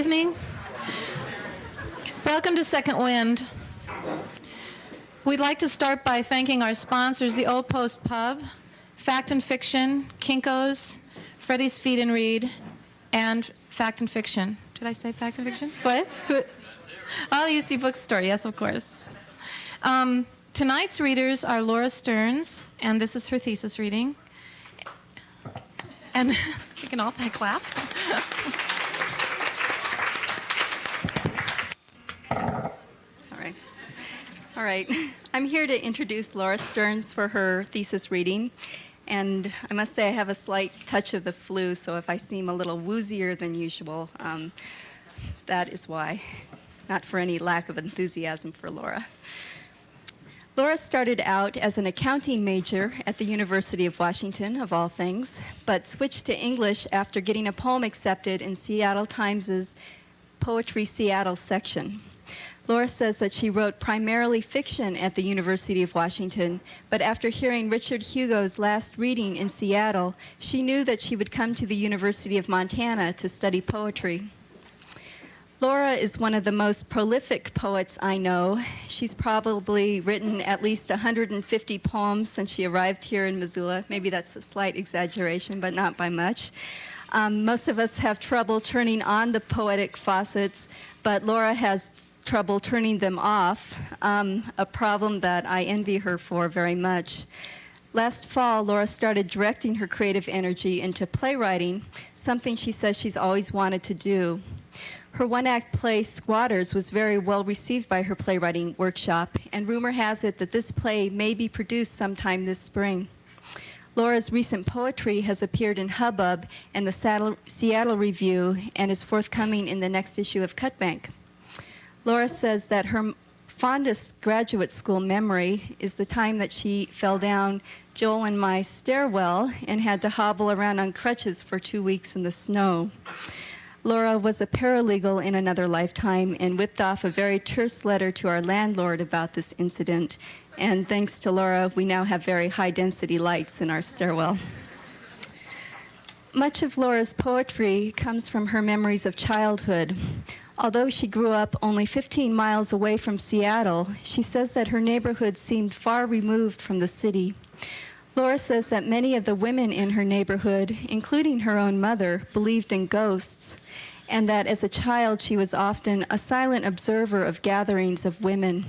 evening. Welcome to Second Wind. We'd like to start by thanking our sponsors, the Old Post Pub, Fact and Fiction, Kinko's, Freddie's Feed and Read, and Fact and Fiction. Did I say Fact and Fiction? What? Oh, UC Bookstore, yes, of course. Tonight's readers are Laura Stearns, and this is her thesis reading. And we can all clap. All right. I'm here to introduce Laura Stearns for her thesis reading. And I must say I have a slight touch of the flu, so if I seem a little woozier than usual, that is why. Not for any lack of enthusiasm for Laura. Laura started out as an accounting major at the University of Washington, of all things, but switched to English after getting a poem accepted in Seattle Times' Poetry Seattle section. Laura says that she wrote primarily fiction at the University of Washington, but after hearing Richard Hugo's last reading in Seattle, she knew that she would come to the University of Montana to study poetry. Laura is one of the most prolific poets I know. She's probably written at least 150 poems since she arrived here in Missoula. Maybe that's a slight exaggeration, but not by much. Most of us have trouble turning on the poetic faucets, but Laura has trouble turning them off, a problem that I envy her for very much. Last fall, Laura started directing her creative energy into playwriting, something she says she's always wanted to do. Her one-act play, Squatters, was very well received by her playwriting workshop, and rumor has it that this play may be produced sometime this spring. Laura's recent poetry has appeared in Hubbub and the Seattle Review and is forthcoming in the next issue of Cutbank. Laura says that her fondest graduate school memory is the time that she fell down Joel and my stairwell and had to hobble around on crutches for 2 weeks in the snow. Laura was a paralegal in another lifetime and whipped off a very terse letter to our landlord about this incident. And thanks to Laura, we now have very high-density lights in our stairwell. Much of Laura's poetry comes from her memories of childhood. Although she grew up only 15 miles away from Seattle, she says that her neighborhood seemed far removed from the city. Laura says that many of the women in her neighborhood, including her own mother, believed in ghosts, and that as a child she was often a silent observer of gatherings of women.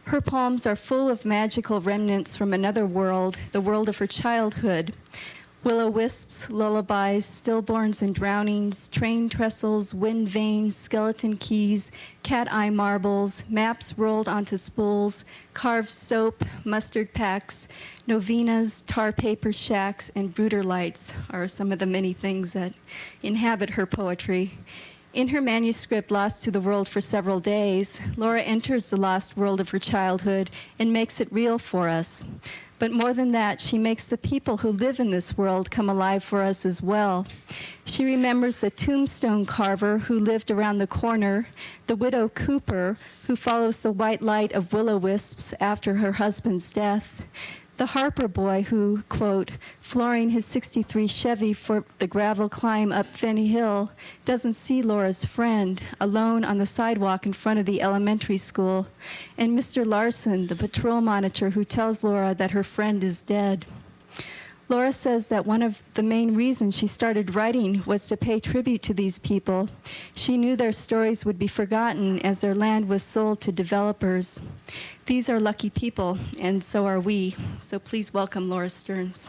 Her poems are full of magical remnants from another world, the world of her childhood. Will-o'-wisps, lullabies, stillborns and drownings, train trestles, wind vanes, skeleton keys, cat-eye marbles, maps rolled onto spools, carved soap, mustard packs, novenas, tar paper shacks, and brooder lights are some of the many things that inhabit her poetry. In her manuscript, Lost to the World for Several Days, Laura enters the lost world of her childhood and makes it real for us. But more than that, she makes the people who live in this world come alive for us as well. She remembers the tombstone carver who lived around the corner, the widow Cooper who follows the white light of will-o'-wisps after her husband's death, the Harper boy who, quote, flooring his 63 Chevy for the gravel climb up Finney Hill, doesn't see Laura's friend alone on the sidewalk in front of the elementary school, and Mr. Larson, the patrol monitor who tells Laura that her friend is dead. Laura says that one of the main reasons she started writing was to pay tribute to these people. She knew their stories would be forgotten as their land was sold to developers. These are lucky people, and so are we. So please welcome Laura Stearns.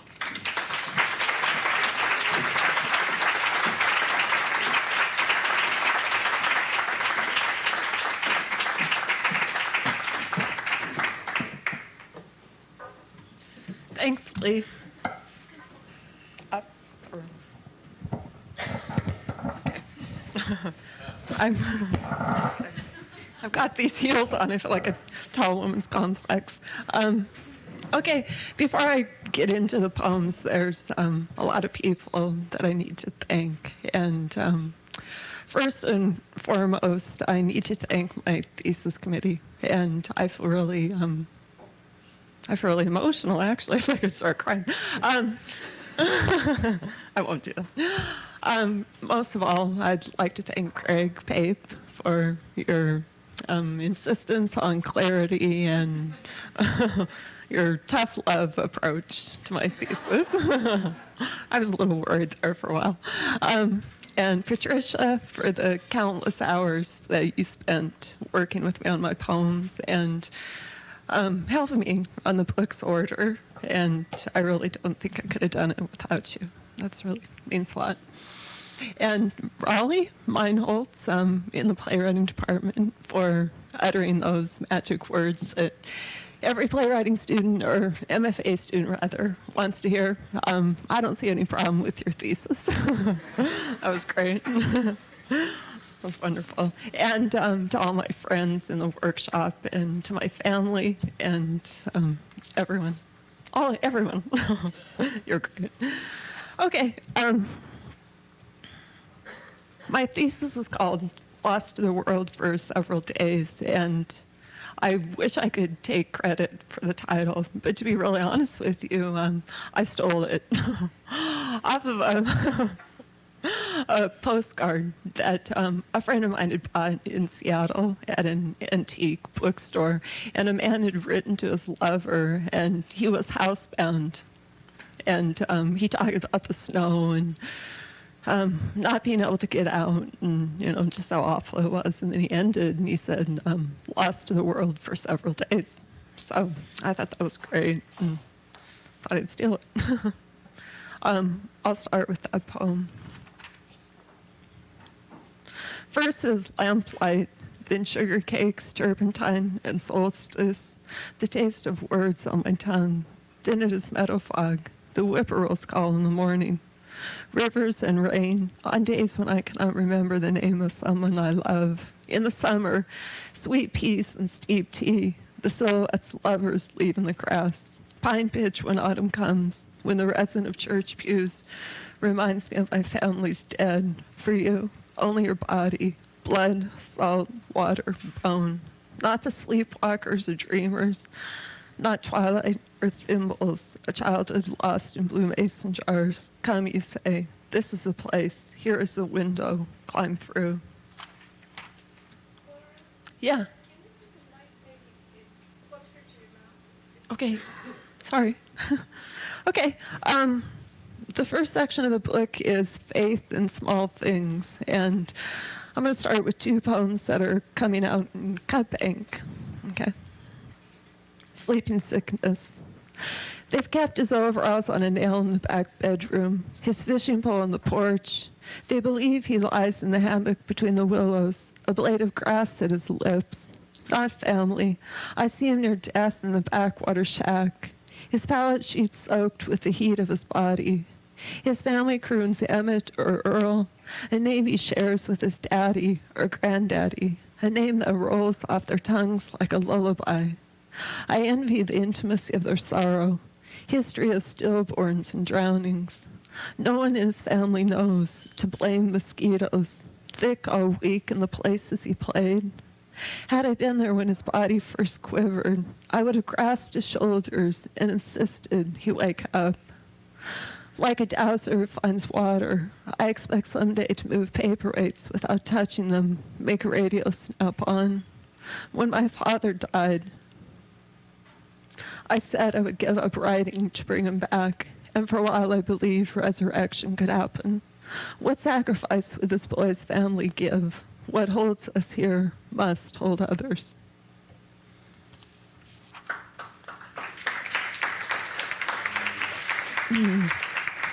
Thanks, Lee. I've got these heels on. I feel like a tall woman's complex. Okay, before I get into the poems, there's a lot of people that I need to thank. And first and foremost, I need to thank my thesis committee. And I feel really emotional, actually. I feel like I start crying. I won't do that. Most of all, I'd like to thank Craig Pape for your insistence on clarity and your tough love approach to my thesis. I was a little worried there for a while. And Patricia for the countless hours that you spent working with me on my poems and helping me on the book's order. And I really don't think I could have done it without you. That's really means a lot. And Raleigh Meinholtz in the playwriting department for uttering those magic words that every playwriting student, or MFA student rather, wants to hear. I don't see any problem with your thesis. That was great. That was wonderful. And to all my friends in the workshop, and to my family, and everyone. Everyone. You're great. Okay. My thesis is called Lost to the World for Several Days, and I wish I could take credit for the title, but to be really honest with you, I stole it off of a postcard that a friend of mine had bought in Seattle at an antique bookstore, and a man had written to his lover, and he was housebound, and he talked about the snow and not being able to get out, and just how awful it was. And then he ended, and he said, "Lost to the world for several days." So I thought that was great, and thought I'd steal it. I'll start with that poem. First is lamplight, then sugar cakes, turpentine, and solstice, the taste of words on my tongue. Then it is meadow fog, the whippoorwills call in the morning. Rivers and rain, on days when I cannot remember the name of someone I love. In the summer, sweet peas and steep tea, the silhouettes lovers leave in the grass. Pine pitch when autumn comes, when the resin of church pews reminds me of my family's dead. For you, only your body, blood, salt, water, bone. Not the sleepwalkers or dreamers, not twilight or thimbles, a childhood lost in blue mason jars. Come, you say, this is the place, here is the window, climb through. Yeah. Okay, sorry. Okay, the first section of the book is faith in small things, and I'm going to start with two poems that are coming out in Cut Bank. Okay. Sleeping sickness. They've kept his overalls on a nail in the back bedroom, his fishing pole on the porch. They believe he lies in the hammock between the willows, a blade of grass at his lips. Not family. I see him near death in the backwater shack, his pallet sheets soaked with the heat of his body. His family croons Emmett or Earl, a name he shares with his daddy or granddaddy, a name that rolls off their tongues like a lullaby. I envy the intimacy of their sorrow, history of stillborns and drownings. No one in his family knows to blame mosquitoes, thick all week in the places he played. Had I been there when his body first quivered, I would have grasped his shoulders and insisted he wake up. Like a dowser who finds water, I expect someday to move paperweights without touching them, make a radio snap on. When my father died, I said I would give up writing to bring him back, and for a while I believed resurrection could happen. What sacrifice would this boy's family give? What holds us here must hold others.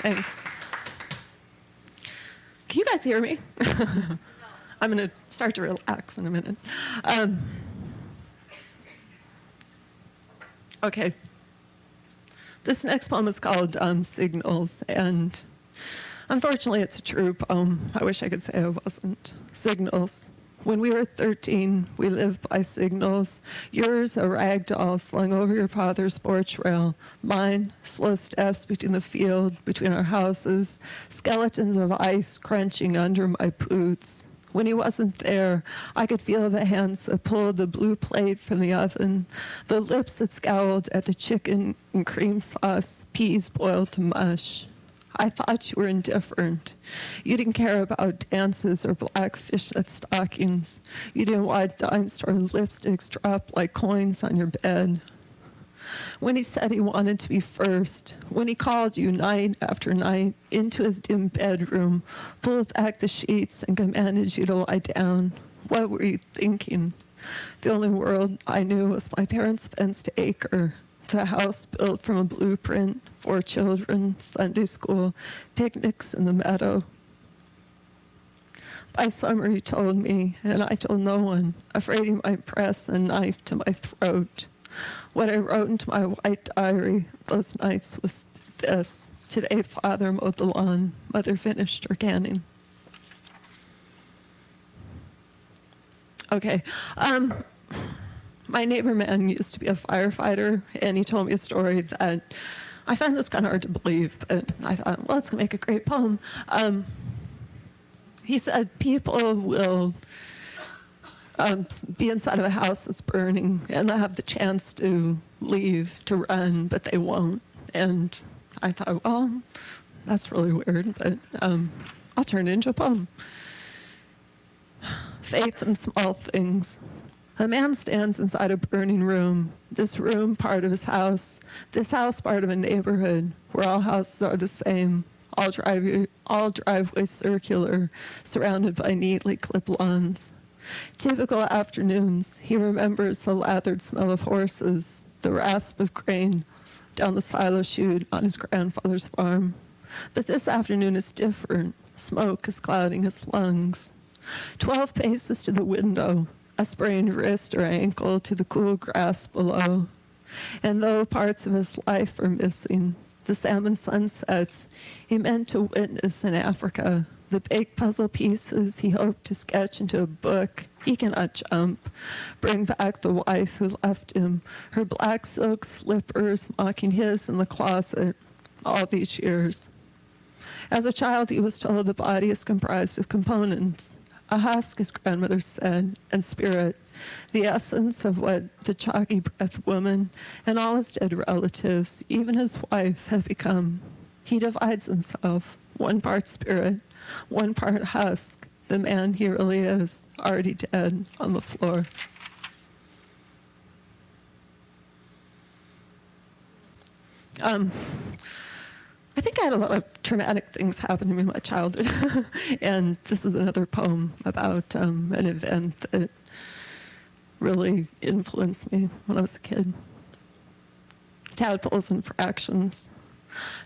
Thanks. Can you guys hear me? I'm going to start to relax in a minute. Okay. This next poem is called Signals, and unfortunately it's a true poem. I wish I could say I wasn't. Signals. When we were 13, we lived by signals. Yours, a rag doll slung over your father's porch rail. Mine, slow steps between the field, between our houses, skeletons of ice crunching under my boots. When he wasn't there, I could feel the hands that pulled the blue plate from the oven, the lips that scowled at the chicken and cream sauce, peas boiled to mush. I thought you were indifferent. You didn't care about dances or black fishnet stockings. You didn't watch dime store lipsticks drop like coins on your bed. When he said he wanted to be first, when he called you night after night into his dim bedroom, pulled back the sheets and commanded you to lie down, what were you thinking? The only world I knew was my parents' fenced acre, the house built from a blueprint, 4 children, Sunday school, picnics in the meadow. By summer, you told me, and I told no one, afraid he might press a knife to my throat. What I wrote into my white diary those nights was this: today, Father mowed the lawn, Mother finished her canning. Okay. My neighbor man used to be a firefighter, and he told me a story that I find this kind of hard to believe, but I thought, well, it's going to make a great poem. He said people will be inside of a house that's burning, and they'll have the chance to leave, to run, but they won't. And I thought, well, that's really weird, but I'll turn it into a poem. Faith in small things. A man stands inside a burning room, this room part of his house, this house part of a neighborhood where all houses are the same, all driveways circular, surrounded by neatly clipped lawns. Typical afternoons, he remembers the lathered smell of horses, the rasp of grain down the silo chute on his grandfather's farm. But this afternoon is different. Smoke is clouding his lungs. 12 paces to the window, a sprained wrist or ankle to the cool grass below. And though parts of his life are missing, the salmon sunsets he meant to witness in Africa, the baked puzzle pieces he hoped to sketch into a book he cannot jump, bring back the wife who left him, her black silk slippers mocking his in the closet all these years. As a child, he was told the body is comprised of components: a husk, his grandmother said, and spirit, the essence of what the chalky-breathed woman and all his dead relatives, even his wife, have become. He divides himself, one part spirit, one part husk. The man he really is, already dead on the floor. I think I had a lot of traumatic things happen to me in my childhood, and this is another poem about an event that really influenced me when I was a kid. Tadpoles and fractions.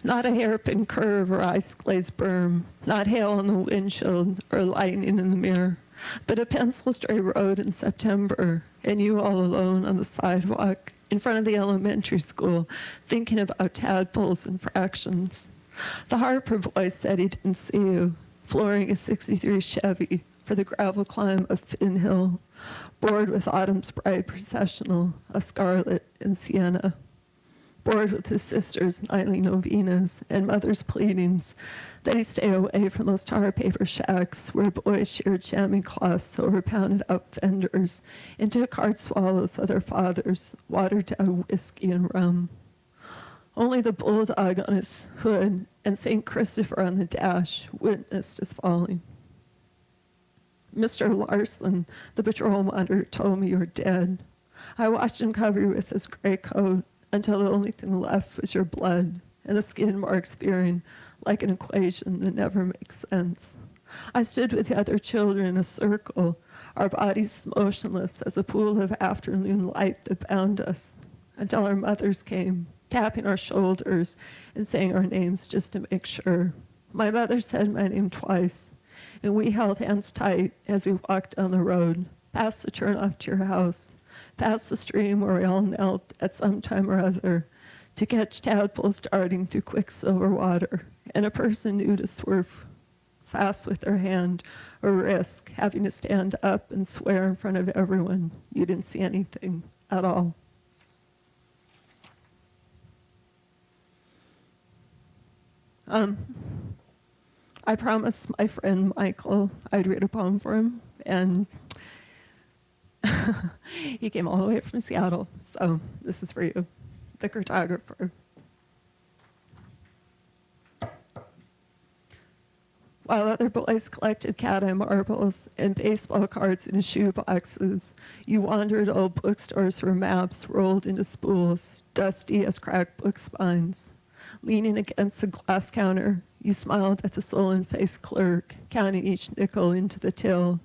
Not a hairpin curve or ice-glazed berm, not hail on the windshield or lightning in the mirror, but a pencil-stray road in September, and you all alone on the sidewalk in front of the elementary school, thinking about tadpoles and fractions. The Harper boy said he didn't see you, flooring a 63 Chevy for the gravel climb of Finn Hill, bored with Autumn's Bride processional of scarlet and sienna, bored with his sister's nightly novenas and mother's pleadings that he stay away from those tar paper shacks where boys shared chamois cloths over pounded out fenders and took hard swallows of their father's watered-down whiskey and rum. Only the bulldog on his hood and St. Christopher on the dash witnessed his falling. Mr. Larson, the patrol monitor, told me you were dead. I watched him cover you with his gray coat until the only thing left was your blood and the skin marks veering like an equation that never makes sense. I stood with the other children in a circle, our bodies motionless as a pool of afternoon light that bound us, until our mothers came, tapping our shoulders and saying our names just to make sure. My mother said my name twice, and we held hands tight as we walked down the road, past the turnoff to your house, past the stream where we all knelt at some time or other to catch tadpoles darting through quicksilver water, and a person knew to swerve fast with their hand or risk having to stand up and swear in front of everyone you didn't see anything at all. I promised my friend Michael I'd read a poem for him, and he came all the way from Seattle, so this is for you, the cartographer. While other boys collected cat-eye marbles and baseball cards in shoe boxes, you wandered old bookstores for maps rolled into spools, dusty as cracked book spines. Leaning against the glass counter, you smiled at the sullen-faced clerk, counting each nickel into the till.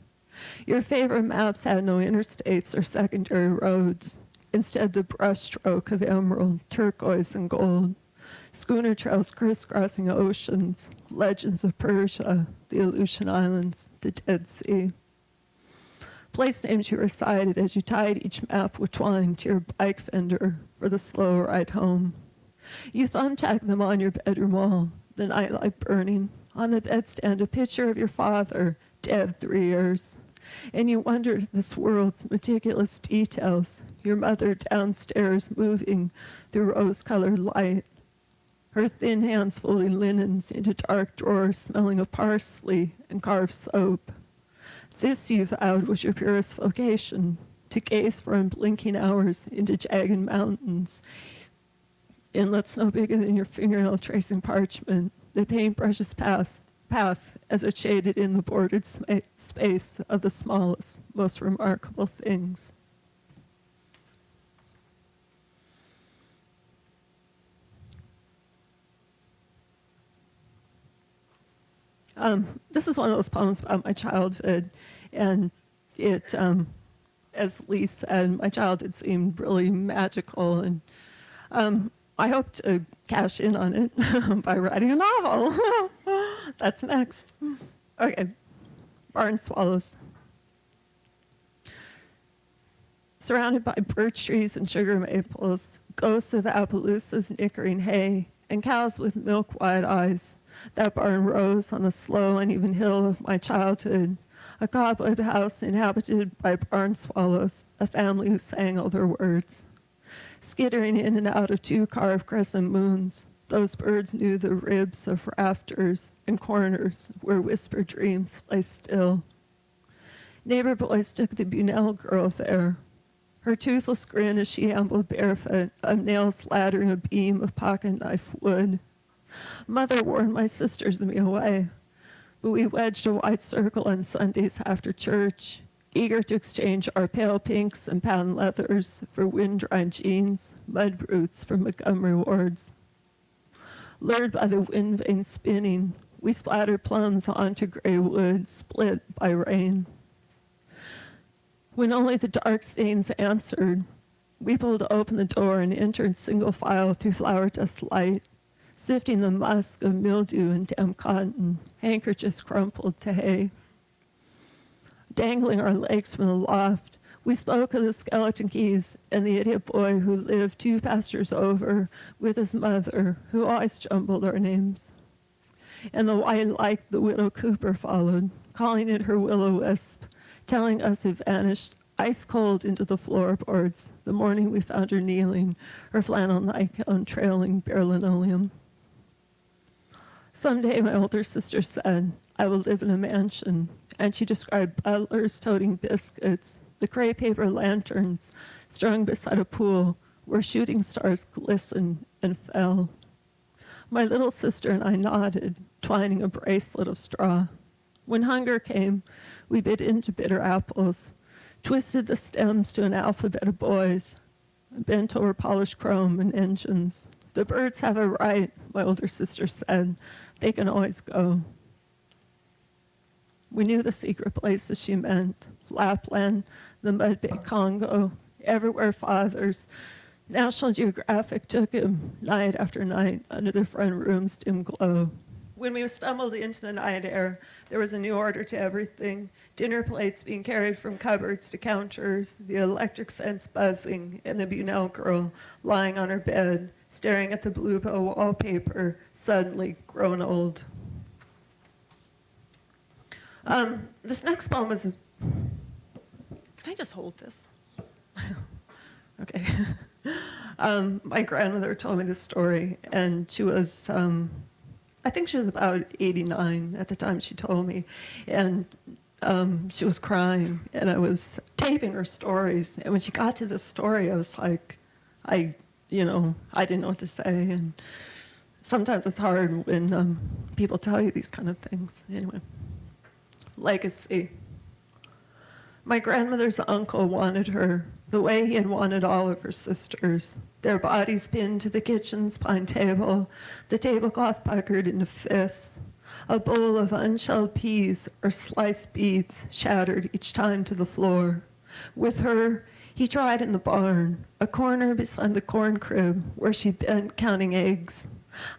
Your favorite maps had no interstates or secondary roads. Instead, the brushstroke of emerald, turquoise, and gold. Schooner trails crisscrossing oceans, legends of Persia, the Aleutian Islands, the Dead Sea. Place names you recited as you tied each map with twine to your bike fender for the slow ride home. You thumbtacked them on your bedroom wall, the nightlight burning. On the bedstand, a picture of your father, dead 3 years. And you wondered at this world's meticulous details, your mother downstairs moving through rose-colored light, her thin hands folding linens into dark drawers smelling of parsley and carved soap. This, you vowed, was your purest vocation, to gaze for unblinking hours into jagged mountains, inlets no bigger than your fingernail tracing parchment, the paintbrush's path as it shaded in the bordered space of the smallest, most remarkable things. This is one of those poems about my childhood, and it, as Lee said, my childhood seemed really magical, and I hope to cash in on it by writing a novel. That's next. Okay, Barn Swallows. Surrounded by birch trees and sugar maples, ghosts of Appaloosa's nickering hay, and cows with milk-white eyes, that barn rose on the slow, uneven hill of my childhood, a cobweb house inhabited by barn swallows, a family who sang all their words. Skittering in and out of 2 carved crescent moons, those birds knew the ribs of rafters and corners where whispered dreams lay still. Neighbor boys took the Bunnell girl there, her toothless grin as she ambled barefoot, of nails laddering a beam of pocket knife wood. Mother warned my sisters and me away, but we wedged a wide circle on Sundays after church, eager to exchange our pale pinks and patent leathers for wind-dried jeans, mud boots from Montgomery wards. Lured by the wind vane spinning, we splattered plums onto gray wood, split by rain. When only the dark stains answered, we pulled open the door and entered single file through flower dust light, sifting the musk of mildew and damp cotton, handkerchiefs crumpled to hay. Dangling our legs from the loft, we spoke of the skeleton keys and the idiot boy who lived 2 pastures over with his mother, who always jumbled our names. And the white light the widow Cooper followed, calling it her will-o-wisp, telling us it vanished ice cold into the floorboards the morning we found her kneeling, her flannel nightgown trailing bare linoleum. Someday, my older sister said, I will live in a mansion, and she described butlers toting biscuits, the crepe paper lanterns strung beside a pool where shooting stars glistened and fell. My little sister and I nodded, twining a bracelet of straw. When hunger came, we bit into bitter apples, twisted the stems to an alphabet of boys, bent over polished chrome and engines. The birds have a right, my older sister said. They can always go. We knew the secret places she meant, Lapland, the mud-baked Congo, everywhere fathers. National Geographic took him night after night under the front room's dim glow. When we stumbled into the night air, there was a new order to everything. Dinner plates being carried from cupboards to counters, the electric fence buzzing, and the Bunnell girl lying on her bed, staring at the bluebell wallpaper, suddenly grown old. This next poem is... Can I just hold this? Okay. My grandmother told me this story, and she was... I think she was about 89 at the time she told me, and she was crying, and I was taping her stories, and when she got to this story, I was like, I didn't know what to say, and sometimes it's hard when people tell you these kind of things. Anyway, legacy. My grandmother's uncle wanted her the way he had wanted all of her sisters, their bodies pinned to the kitchen's pine table, the tablecloth puckered into fists, a bowl of unshelled peas or sliced beets shattered each time to the floor. With her, he tried in the barn, a corner beside the corn crib where she bent counting eggs.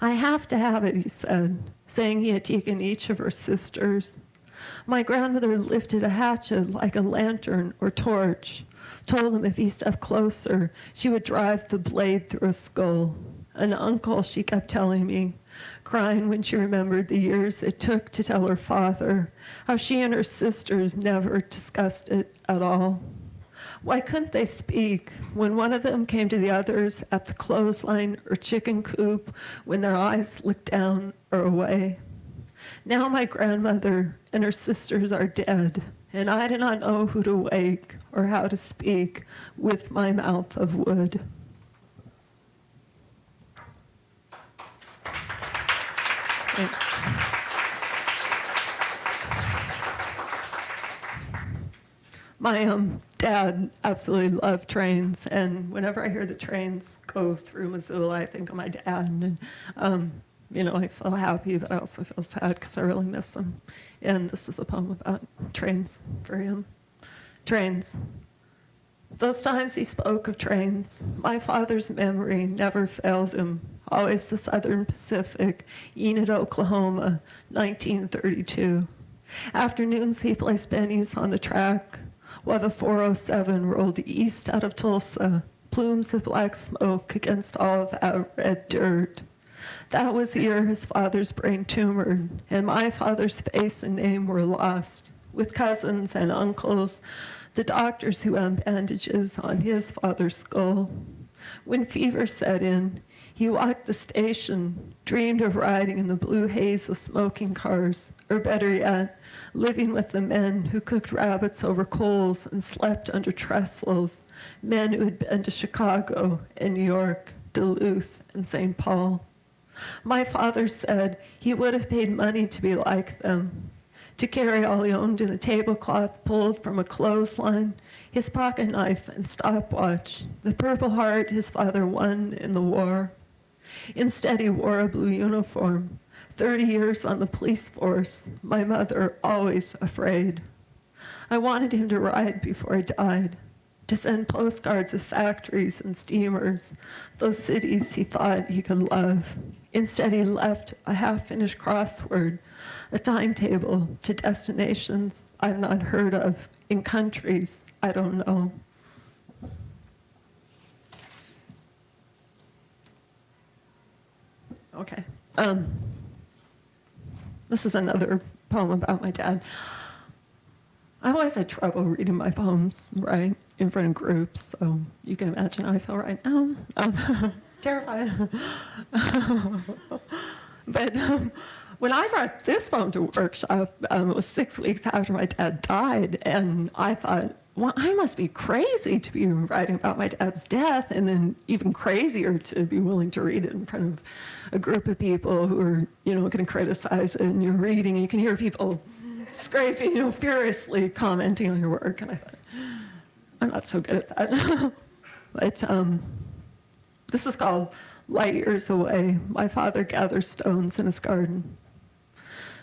I have to have it, he said, saying he had taken each of her sisters. My grandmother lifted a hatchet like a lantern or torch, told him if he stepped closer, she would drive the blade through a skull. An uncle, she kept telling me, crying when she remembered the years it took to tell her father, how she and her sisters never discussed it at all. Why couldn't they speak when one of them came to the others at the clothesline or chicken coop when their eyes looked down or away? Now my grandmother and her sisters are dead, and I do not know who to wake or how to speak with my mouth of wood. My dad absolutely loved trains, and whenever I hear the trains go through Missoula, I think of my dad, and I feel happy, but I also feel sad because I really miss him. And this is a poem about trains for him. Trains. Those times he spoke of trains, my father's memory never failed him. Always the Southern Pacific, Enid, Oklahoma, 1932. Afternoons he placed pennies on the track, while the 407 rolled east out of Tulsa, plumes of black smoke against all of that red dirt. That was the year his father's brain tumored, and my father's face and name were lost, with cousins and uncles, the doctors who had bandages on his father's skull. When fever set in, he walked the station, dreamed of riding in the blue haze of smoking cars, or better yet, living with the men who cooked rabbits over coals and slept under trestles, men who had been to Chicago and New York, Duluth, and St. Paul. My father said he would have paid money to be like them, to carry all he owned in a tablecloth pulled from a clothesline, his pocket knife and stopwatch, the Purple Heart his father won in the war. Instead, he wore a blue uniform, 30 years on the police force, my mother always afraid. I wanted him to ride before I died, to send postcards of factories and steamers, those cities he thought he could love. Instead, he left a half-finished crossword, a timetable to destinations I've not heard of, in countries I don't know. Okay. This is another poem about my dad. I've always had trouble reading my poems, right, in front of groups, so you can imagine how I feel right now. Terrified. But when I brought this poem to workshop, it was 6 weeks after my dad died, and I thought, well, I must be crazy to be writing about my dad's death, and then even crazier to be willing to read it in front of a group of people who are, going to criticize it, and you're reading, and you can hear people scraping, furiously commenting on your work, and I thought, I'm not so good at that. But this is called Light Years Away. My father gathers stones in his garden.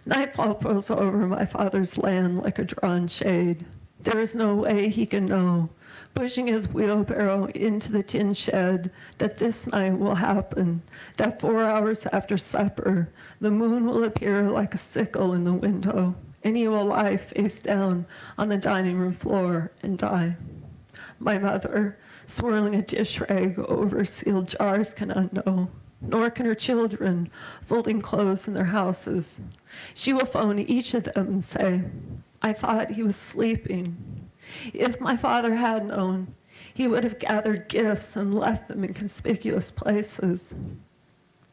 Nightfall pulls over my father's land like a drawn shade. There is no way he can know, pushing his wheelbarrow into the tin shed, that this night will happen, that 4 hours after supper, the moon will appear like a sickle in the window, and he will lie face down on the dining room floor and die. My mother, swirling a dish rag over sealed jars, cannot know, nor can her children, folding clothes in their houses. She will phone each of them and say, I thought he was sleeping. If my father had known, he would have gathered gifts and left them in conspicuous places.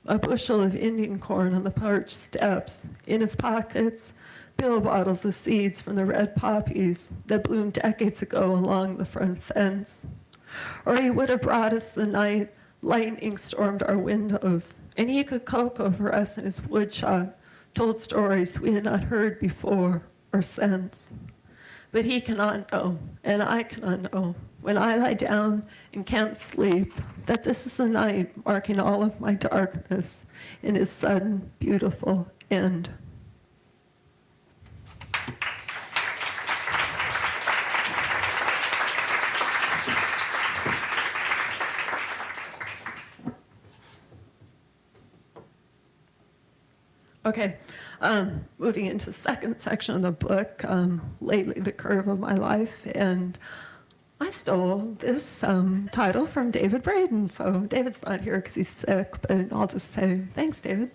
A bushel of Indian corn on the porch steps, in his pockets, pill bottles of seeds from the red poppies that bloomed decades ago along the front fence. Or he would have brought us the night Lightning stormed our windows, and he could cook over us in his woodshop, told stories we had not heard before or since. But he cannot know, and I cannot know, when I lie down and can't sleep, that this is the night marking all of my darkness in his sudden, beautiful end. Okay, moving into the second section of the book, Lately the Curve of My Life, and I stole this title from David Braden. So David's not here because he's sick, but I'll just say thanks, David.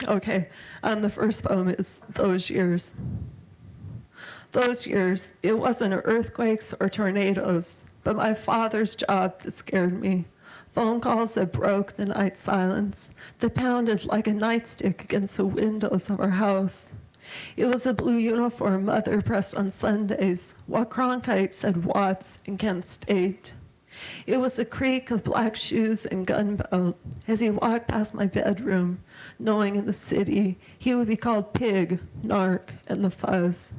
Okay, the first poem is Those Years. Those years, it wasn't earthquakes or tornadoes, but my father's job that scared me. Phone calls that broke the night silence, that pounded like a nightstick against the windows of our house. It was a blue uniform mother pressed on Sundays, while Cronkite said Watts in Kent State. It was the creak of black shoes and gun belt as he walked past my bedroom, knowing in the city he would be called Pig, Narc, and the Fuzz.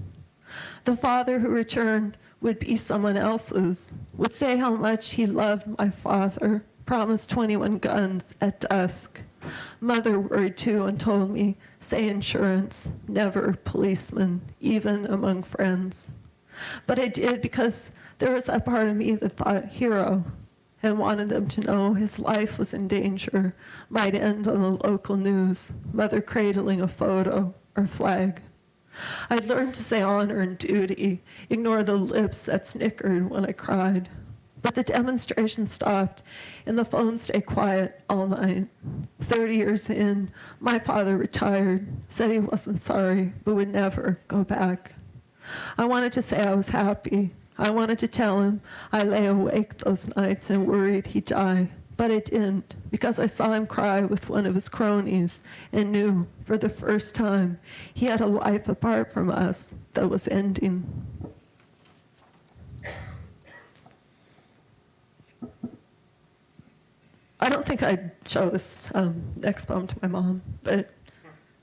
The father who returned would be someone else's, would say how much he loved my father, promised 21 guns at dusk. Mother worried too and told me, say insurance, never policeman, even among friends. But I did because there was that part of me that thought hero and wanted them to know his life was in danger, might end on the local news, mother cradling a photo or flag. I'd learned to say honor and duty, ignore the lips that snickered when I cried. But the demonstration stopped, and the phone stayed quiet all night. 30 years in, my father retired, said he wasn't sorry, but would never go back. I wanted to say I was happy. I wanted to tell him I lay awake those nights and worried he'd die. But I didn't, because I saw him cry with one of his cronies and knew, for the first time, he had a life apart from us that was ending. I don't think I'd show this next poem to my mom, but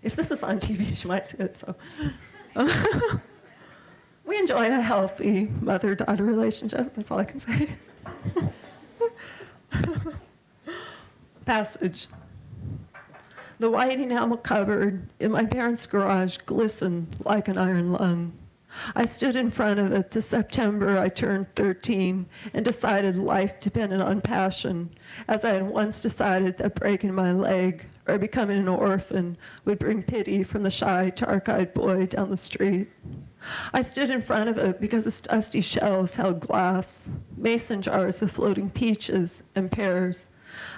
if this is on TV, she might see it. So, we enjoy a healthy mother-daughter relationship. That's all I can say. Passage. The white enamel cupboard in my parents' garage glistened like an iron lung. I stood in front of it this September I turned 13 and decided life depended on passion, as I had once decided that breaking my leg or becoming an orphan would bring pity from the shy, dark-eyed boy down the street. I stood in front of it because its dusty shelves held glass, mason jars of floating peaches and pears,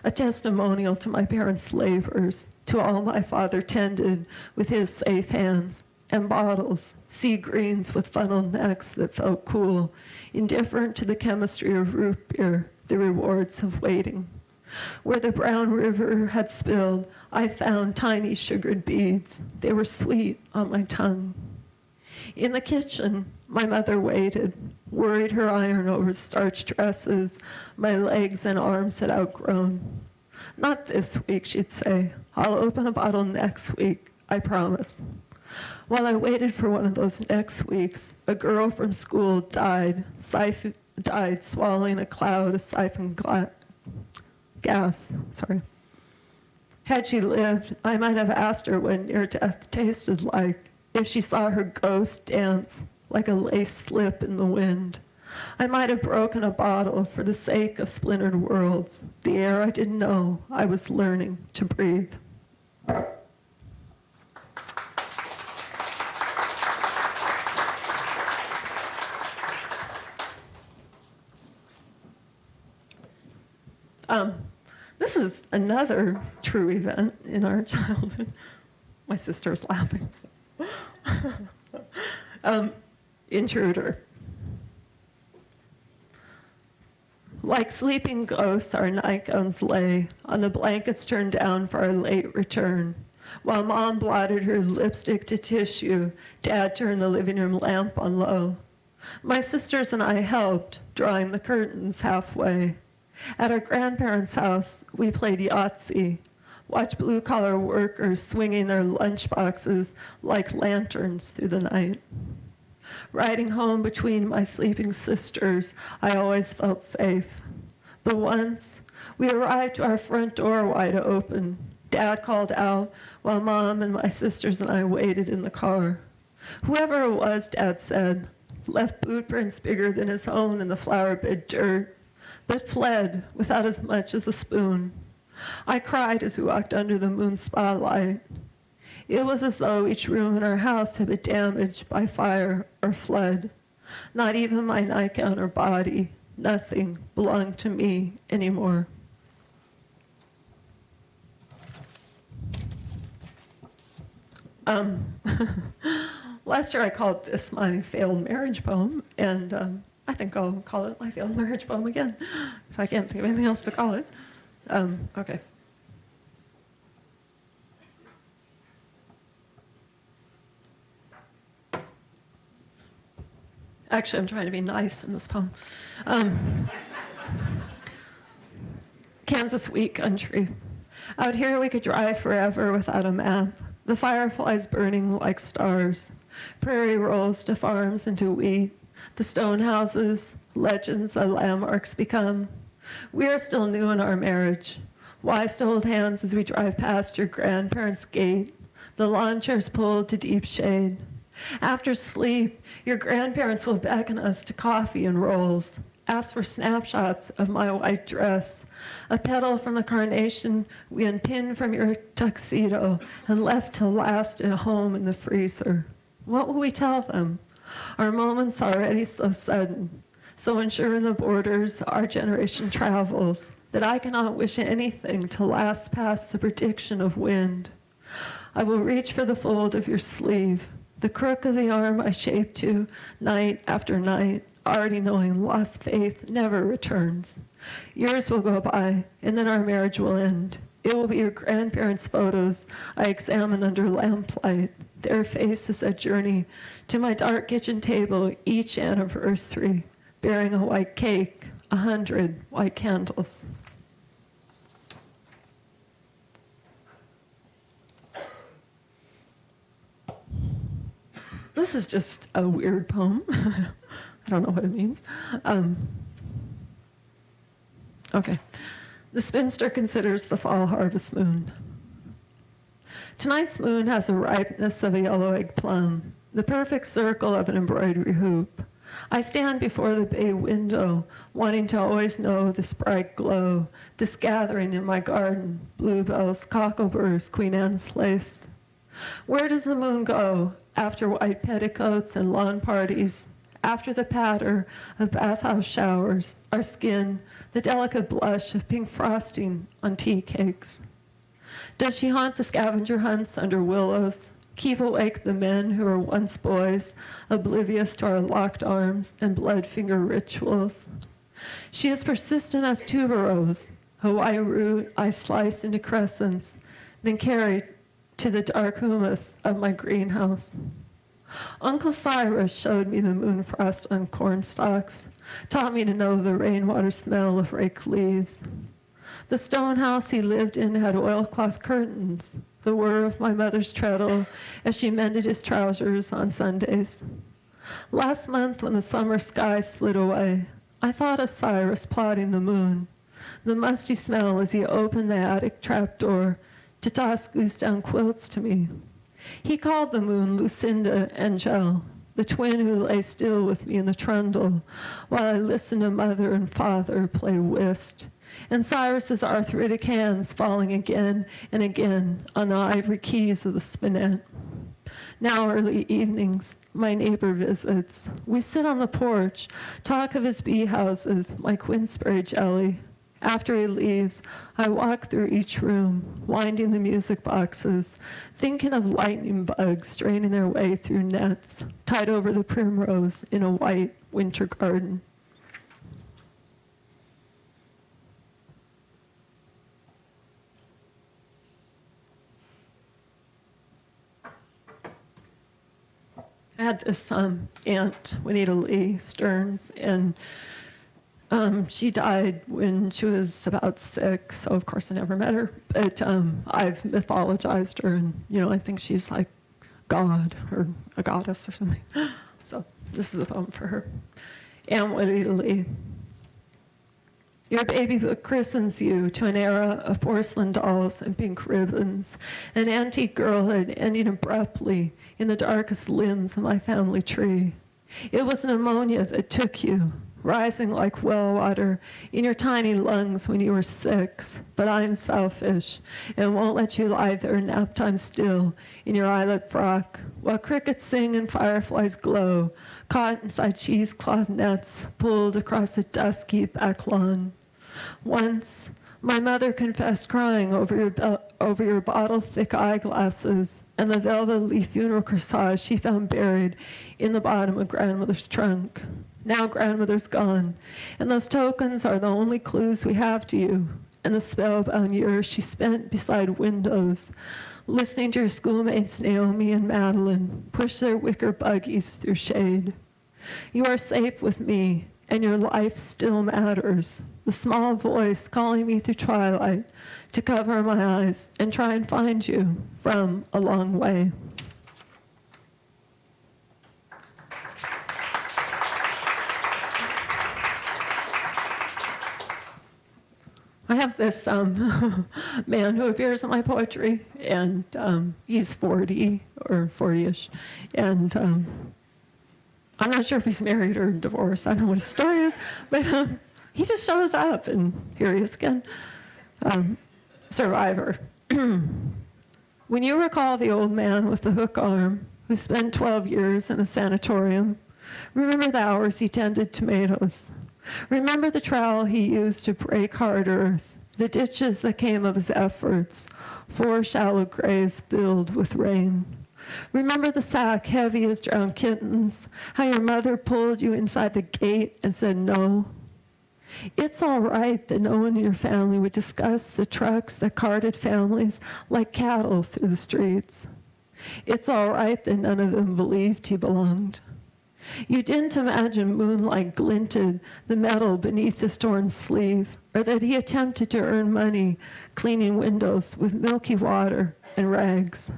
a testimonial to my parents' labors, to all my father tended with his safe hands, and bottles, sea greens with funneled necks that felt cool, indifferent to the chemistry of root beer, the rewards of waiting. Where the brown river had spilled, I found tiny sugared beads. They were sweet on my tongue. In the kitchen, my mother waited, worried her iron over starched dresses my legs and arms had outgrown. Not this week, she'd say. I'll open a bottle next week, I promise. While I waited for one of those next weeks, a girl from school died swallowing a cloud of siphoned gas. Had she lived, I might have asked her what near death tasted like, if she saw her ghost dance like a lace slip in the wind. I might have broken a bottle for the sake of splintered worlds, the air I didn't know I was learning to breathe. This is another true event in our childhood. My sister's laughing. Intruder. Like sleeping ghosts, our nightgowns lay on the blankets turned down for our late return. While Mom blotted her lipstick to tissue, Dad turned the living room lamp on low. My sisters and I helped, drawing the curtains halfway. At our grandparents' house, we played Yahtzee, watched blue-collar workers swinging their lunchboxes like lanterns through the night. Riding home between my sleeping sisters, I always felt safe. But once, we arrived to our front door wide open. Dad called out while Mom and my sisters and I waited in the car. Whoever it was, Dad said, left boot prints bigger than his own in the flower bed dirt, but fled without as much as a spoon. I cried as we walked under the moon spotlight. It was as though each room in our house had been damaged by fire or flood. Not even my nightgown or body, nothing belonged to me anymore. Last year I called this my failed marriage poem, and I think I'll call it my failed marriage poem again, if I can't think of anything else to call it. Okay. Actually, I'm trying to be nice in this poem. Kansas wheat country. Out here we could drive forever without a map. The fireflies burning like stars. Prairie rolls to farms and to wheat. The stone houses, legends that landmarks become. We are still new in our marriage. Wise to hold hands as we drive past your grandparents' gate. The lawn chairs pulled to deep shade. After sleep, your grandparents will beckon us to coffee and rolls, ask for snapshots of my white dress, a petal from the carnation we unpinned from your tuxedo and left to last at home in the freezer. What will we tell them? Our moments already so sudden, so unsure in the borders our generation travels, that I cannot wish anything to last past the prediction of wind. I will reach for the fold of your sleeve, the crook of the arm I shape to night after night, already knowing lost faith never returns. Years will go by, and then our marriage will end. It will be your grandparents' photos I examine under lamplight, their faces that journey to my dark kitchen table each anniversary, bearing a white cake, 100 white candles. This is just a weird poem. I don't know what it means. Okay. The spinster considers the fall harvest moon. Tonight's moon has the ripeness of a yellow egg plum, the perfect circle of an embroidery hoop. I stand before the bay window, wanting to always know this bright glow, this gathering in my garden, bluebells, cockleburs, Queen Anne's lace. Where does the moon go after white petticoats and lawn parties, after the patter of bathhouse showers, our skin, the delicate blush of pink frosting on tea cakes? Does she haunt the scavenger hunts under willows, keep awake the men who were once boys, oblivious to our locked arms and blood finger rituals? She is persistent as tuberose, a white root I slice into crescents, then carry to the dark humus of my greenhouse. Uncle Cyrus showed me the moon frost on corn stalks, taught me to know the rainwater smell of raked leaves. The stone house he lived in had oilcloth curtains, the whir of my mother's treadle as she mended his trousers on Sundays. Last month, when the summer sky slid away, I thought of Cyrus plotting the moon, the musty smell as he opened the attic trapdoor to toss goose-down quilts to me. He called the moon Lucinda Angel, the twin who lay still with me in the trundle while I listened to mother and father play whist, and Cyrus's arthritic hands falling again and again on the ivory keys of the spinet. Now early evenings, my neighbor visits. We sit on the porch, talk of his bee houses, my quinceberry jelly. After he leaves, I walk through each room, winding the music boxes, thinking of lightning bugs straining their way through nets, tied over the primrose in a white winter garden. I had this aunt, Juanita Lee Stearns, and she died when she was about 6, so of course I never met her. But I've mythologized her, and I think she's like God or a goddess or something. So this is a poem for her. Aunt Juanita Lee. Your baby book christens you to an era of porcelain dolls and pink ribbons, an antique girlhood ending abruptly in the darkest limbs of my family tree. It was pneumonia that took you, rising like well water in your tiny lungs when you were 6. But I'm selfish and won't let you lie there nap time still in your eyelet frock while crickets sing and fireflies glow, caught inside cheesecloth nets pulled across a dusky back lawn. Once, my mother confessed crying over your bottle-thick eyeglasses and the velvety funeral corsage she found buried in the bottom of grandmother's trunk. Now grandmother's gone, and those tokens are the only clues we have to you and the spellbound years she spent beside windows, listening to your schoolmates Naomi and Madeline push their wicker buggies through shade. You are safe with me, and your life still matters. The small voice calling me through twilight to cover my eyes and try and find you from a long way. I have this man who appears in my poetry, and he's 40 or 40-ish, and I'm not sure if he's married or divorced. I don't know what his story is, but he just shows up, and here he is again. Survivor. When you recall the old man with the hook arm who spent 12 years in a sanatorium, remember the hours he tended tomatoes. Remember the trowel he used to break hard earth, the ditches that came of his efforts, 4 shallow graves filled with rain. Remember the sack heavy as drowned kittens, how your mother pulled you inside the gate and said no. It's all right that no one in your family would discuss the trucks that carted families like cattle through the streets. It's all right that none of them believed he belonged. You didn't imagine moonlight glinted the metal beneath his torn sleeve, or that he attempted to earn money cleaning windows with milky water and rags.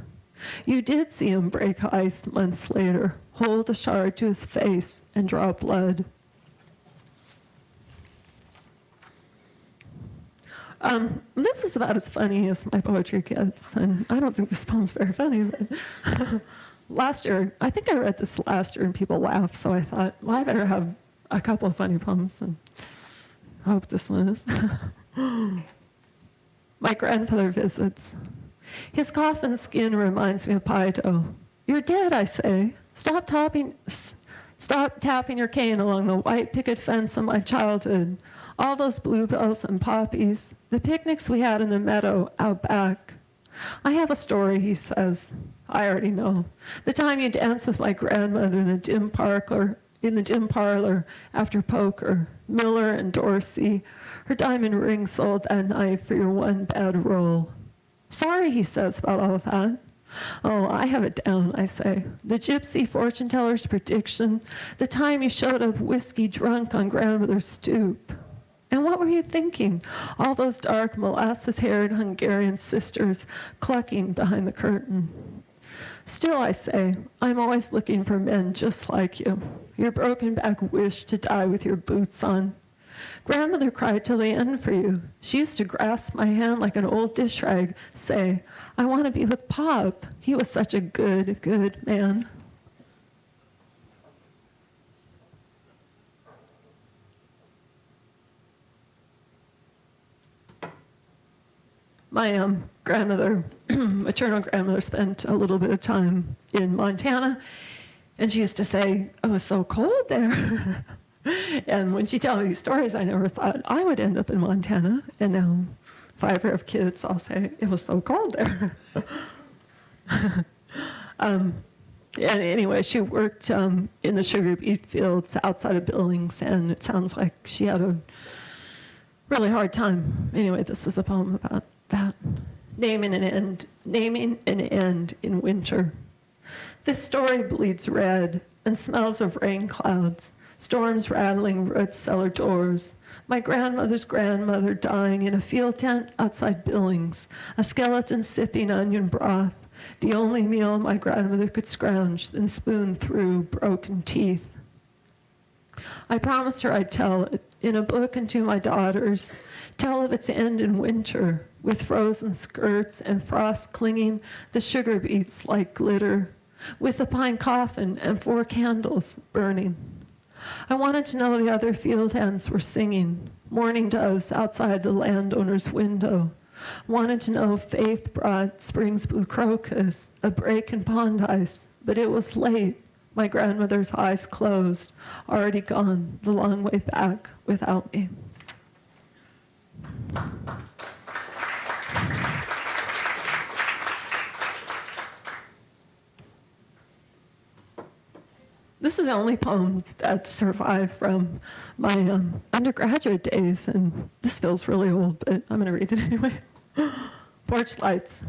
You did see him break ice months later, hold a shard to his face, and draw blood. This is about as funny as my poetry gets, and I don't think this poem's very funny, but last year, I think I read this last year and people laughed, so I thought, well, I better have a couple of funny poems, and I hope this one is. My grandfather visits. His coffin skin reminds me of pie dough. You're dead, I say. Stop tapping your cane along the white picket fence of my childhood. All those bluebells and poppies, the picnics we had in the meadow out back. I have a story, he says. I already know. The time you danced with my grandmother in the dim parlor after poker, Miller and Dorsey, her diamond ring sold that night for your one bad roll. Sorry, he says, about all of that. Oh, I have it down, I say. The gypsy fortune teller's prediction, the time you showed up whiskey drunk on grandmother's stoop. And what were you thinking? All those dark molasses-haired Hungarian sisters clucking behind the curtain. Still, I say, I'm always looking for men just like you. Your broken back wish to die with your boots on. Grandmother cried till the end for you. She used to grasp my hand like an old dish rag, say, I want to be with Pop. He was such a good, good man. My grandmother, maternal grandmother, spent a little bit of time in Montana, and she used to say, oh, it's so cold there. And when she told me these stories, I never thought I would end up in Montana. And now, if I ever have kids, I'll say, it was so cold there. And anyway, she worked in the sugar beet fields outside of Billings, and it sounds like she had a really hard time. Anyway, this is a poem about that. Naming an end in winter. This story bleeds red and smells of rain clouds, storms rattling root cellar doors, my grandmother's grandmother dying in a field tent outside Billings, a skeleton sipping onion broth, the only meal my grandmother could scrounge, then spoon through broken teeth. I promised her I'd tell it in a book and to my daughters, tell of its end in winter, with frozen skirts and frost clinging the sugar beets like glitter, with the pine coffin and 4 candles burning. I wanted to know the other field hands were singing, mourning doves outside the landowner's window. Wanted to know if Faith brought spring's blue crocus, a break in pond ice, but it was late. My grandmother's eyes closed, already gone the long way back without me. This is the only poem that survived from my undergraduate days, and this feels really old, but I'm going to read it anyway. Porch lights.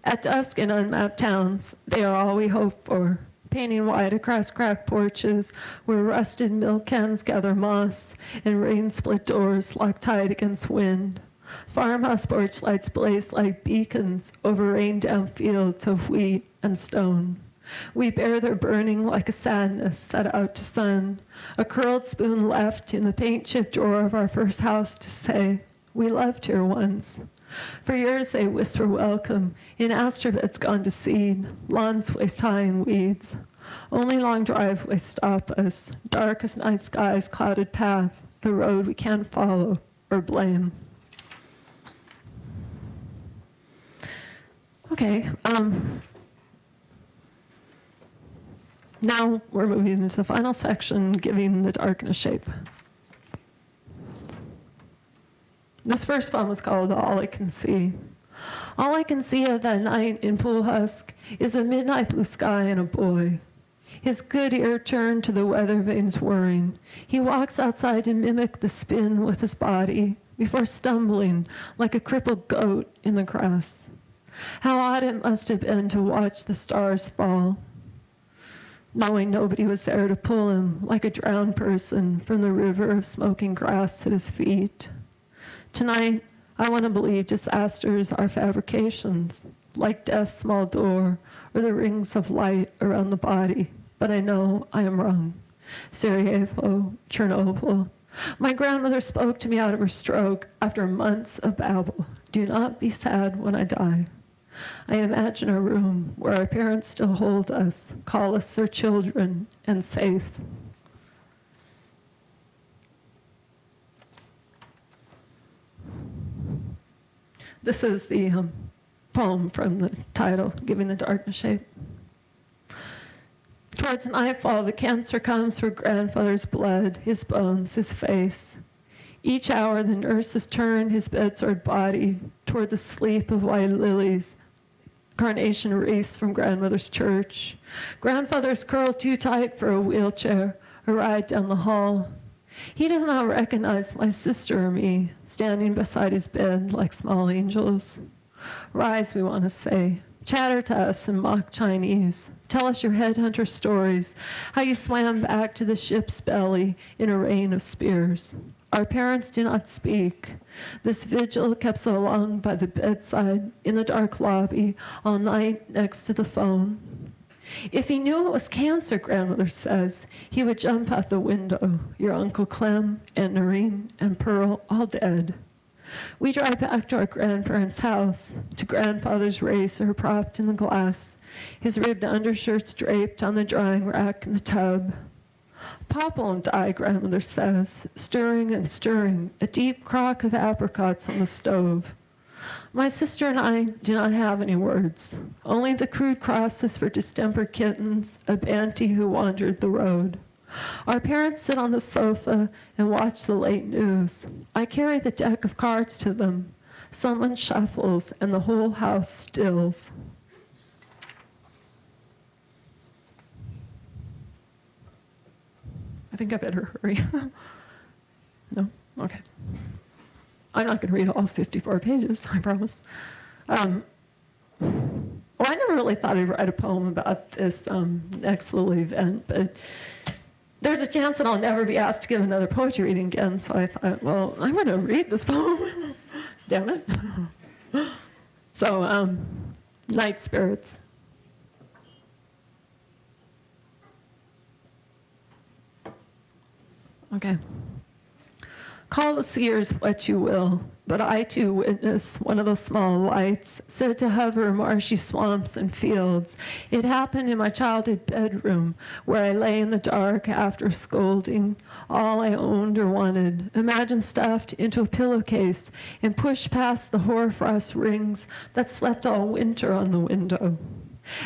At dusk in unmapped towns, they are all we hope for. Painting white across cracked porches where rusted milk cans gather moss and rain-split doors lock tight against wind. Farmhouse porch lights blaze like beacons over rain-damp fields of wheat and stone. We bear their burning like a sadness set out to sun, a curled spoon left in the paint-chipped drawer of our first house to say, we loved here once. For years they whisper welcome in aster beds gone to seed, lawns waist-high in weeds. Only long driveways stop us, dark as night skies, clouded path, the road we can't follow or blame. Okay, now we're moving into the final section, giving the darkness shape. This first poem is called All I Can See. All I can see of that night in Pool Husk is a midnight blue sky and a boy. His good ear turned to the weather vanes whirring. He walks outside to mimic the spin with his body before stumbling like a crippled goat in the grass. How odd it must have been to watch the stars fall, knowing nobody was there to pull him like a drowned person from the river of smoking grass at his feet. Tonight, I want to believe disasters are fabrications, like death's small door or the rings of light around the body, but I know I am wrong. Sarajevo, Chernobyl. My grandmother spoke to me out of her stroke after months of babble. Do not be sad when I die. I imagine a room where our parents still hold us, call us their children, and safe. This is the poem from the title, Giving the Darkness Shape. Towards nightfall, the cancer comes for grandfather's blood, his bones, his face. Each hour, the nurses turn his bed-sored body toward the sleep of white lilies, carnation wreaths from grandmother's church. Grandfather's curled too tight for a wheelchair, a ride down the hall. He does not recognize my sister or me, standing beside his bed like small angels. Rise, we want to say. Chatter to us in mock Chinese. Tell us your headhunter stories, how you swam back to the ship's belly in a rain of spears. Our parents do not speak. This vigil kept so long by the bedside, in the dark lobby, all night next to the phone. If he knew it was cancer, grandmother says, he would jump out the window. Your Uncle Clem, Aunt Noreen, and Pearl, all dead. We drive back to our grandparents' house, to grandfather's razor propped in the glass, his ribbed undershirts draped on the drying rack in the tub. Pop won't die, grandmother says, stirring and stirring, a deep crock of apricots on the stove. My sister and I do not have any words, only the crude crosses for distempered kittens, a banty who wandered the road. Our parents sit on the sofa and watch the late news. I carry the deck of cards to them. Someone shuffles and the whole house stills. I think I better hurry. No? Okay. I'm not going to read all 54 pages, I promise. Or Well, I never really thought I'd write a poem about this next little event, but there's a chance that I'll never be asked to give another poetry reading again, so I thought, well, I'm going to read this poem. Damn it. So, Night Spirits. Okay. Call the seers what you will, but I too witnessed one of those small lights said to hover marshy swamps and fields. It happened in my childhood bedroom, where I lay in the dark after scolding, all I owned or wanted, imagine stuffed into a pillowcase and pushed past the hoarfrost rings that slept all winter on the window.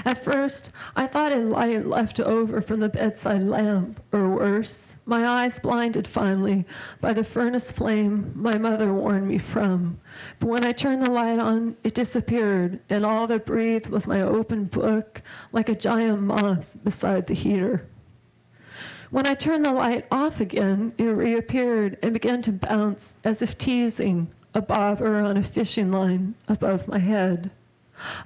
At first, I thought a light left over from the bedside lamp, or worse, my eyes blinded finally by the furnace flame my mother warned me from. But when I turned the light on, it disappeared, and all that breathed was my open book, like a giant moth beside the heater. When I turned the light off again, it reappeared and began to bounce as if teasing, a bobber on a fishing line above my head.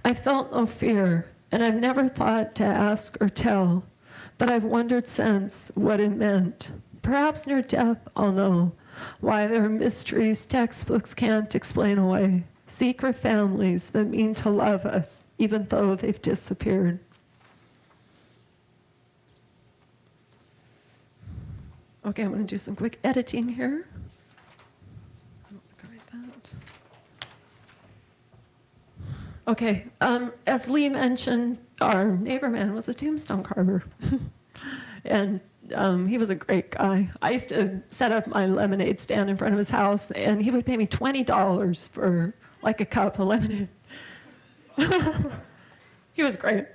I felt no fear, and I've never thought to ask or tell, but I've wondered since what it meant. Perhaps near death I'll know why there are mysteries textbooks can't explain away, secret families that mean to love us even though they've disappeared. Okay, I'm going to do some quick editing here. Okay, as Lee mentioned, our neighbor man was a tombstone carver. And he was a great guy. I used to set up my lemonade stand in front of his house, and he would pay me $20 for like a cup of lemonade. He was great.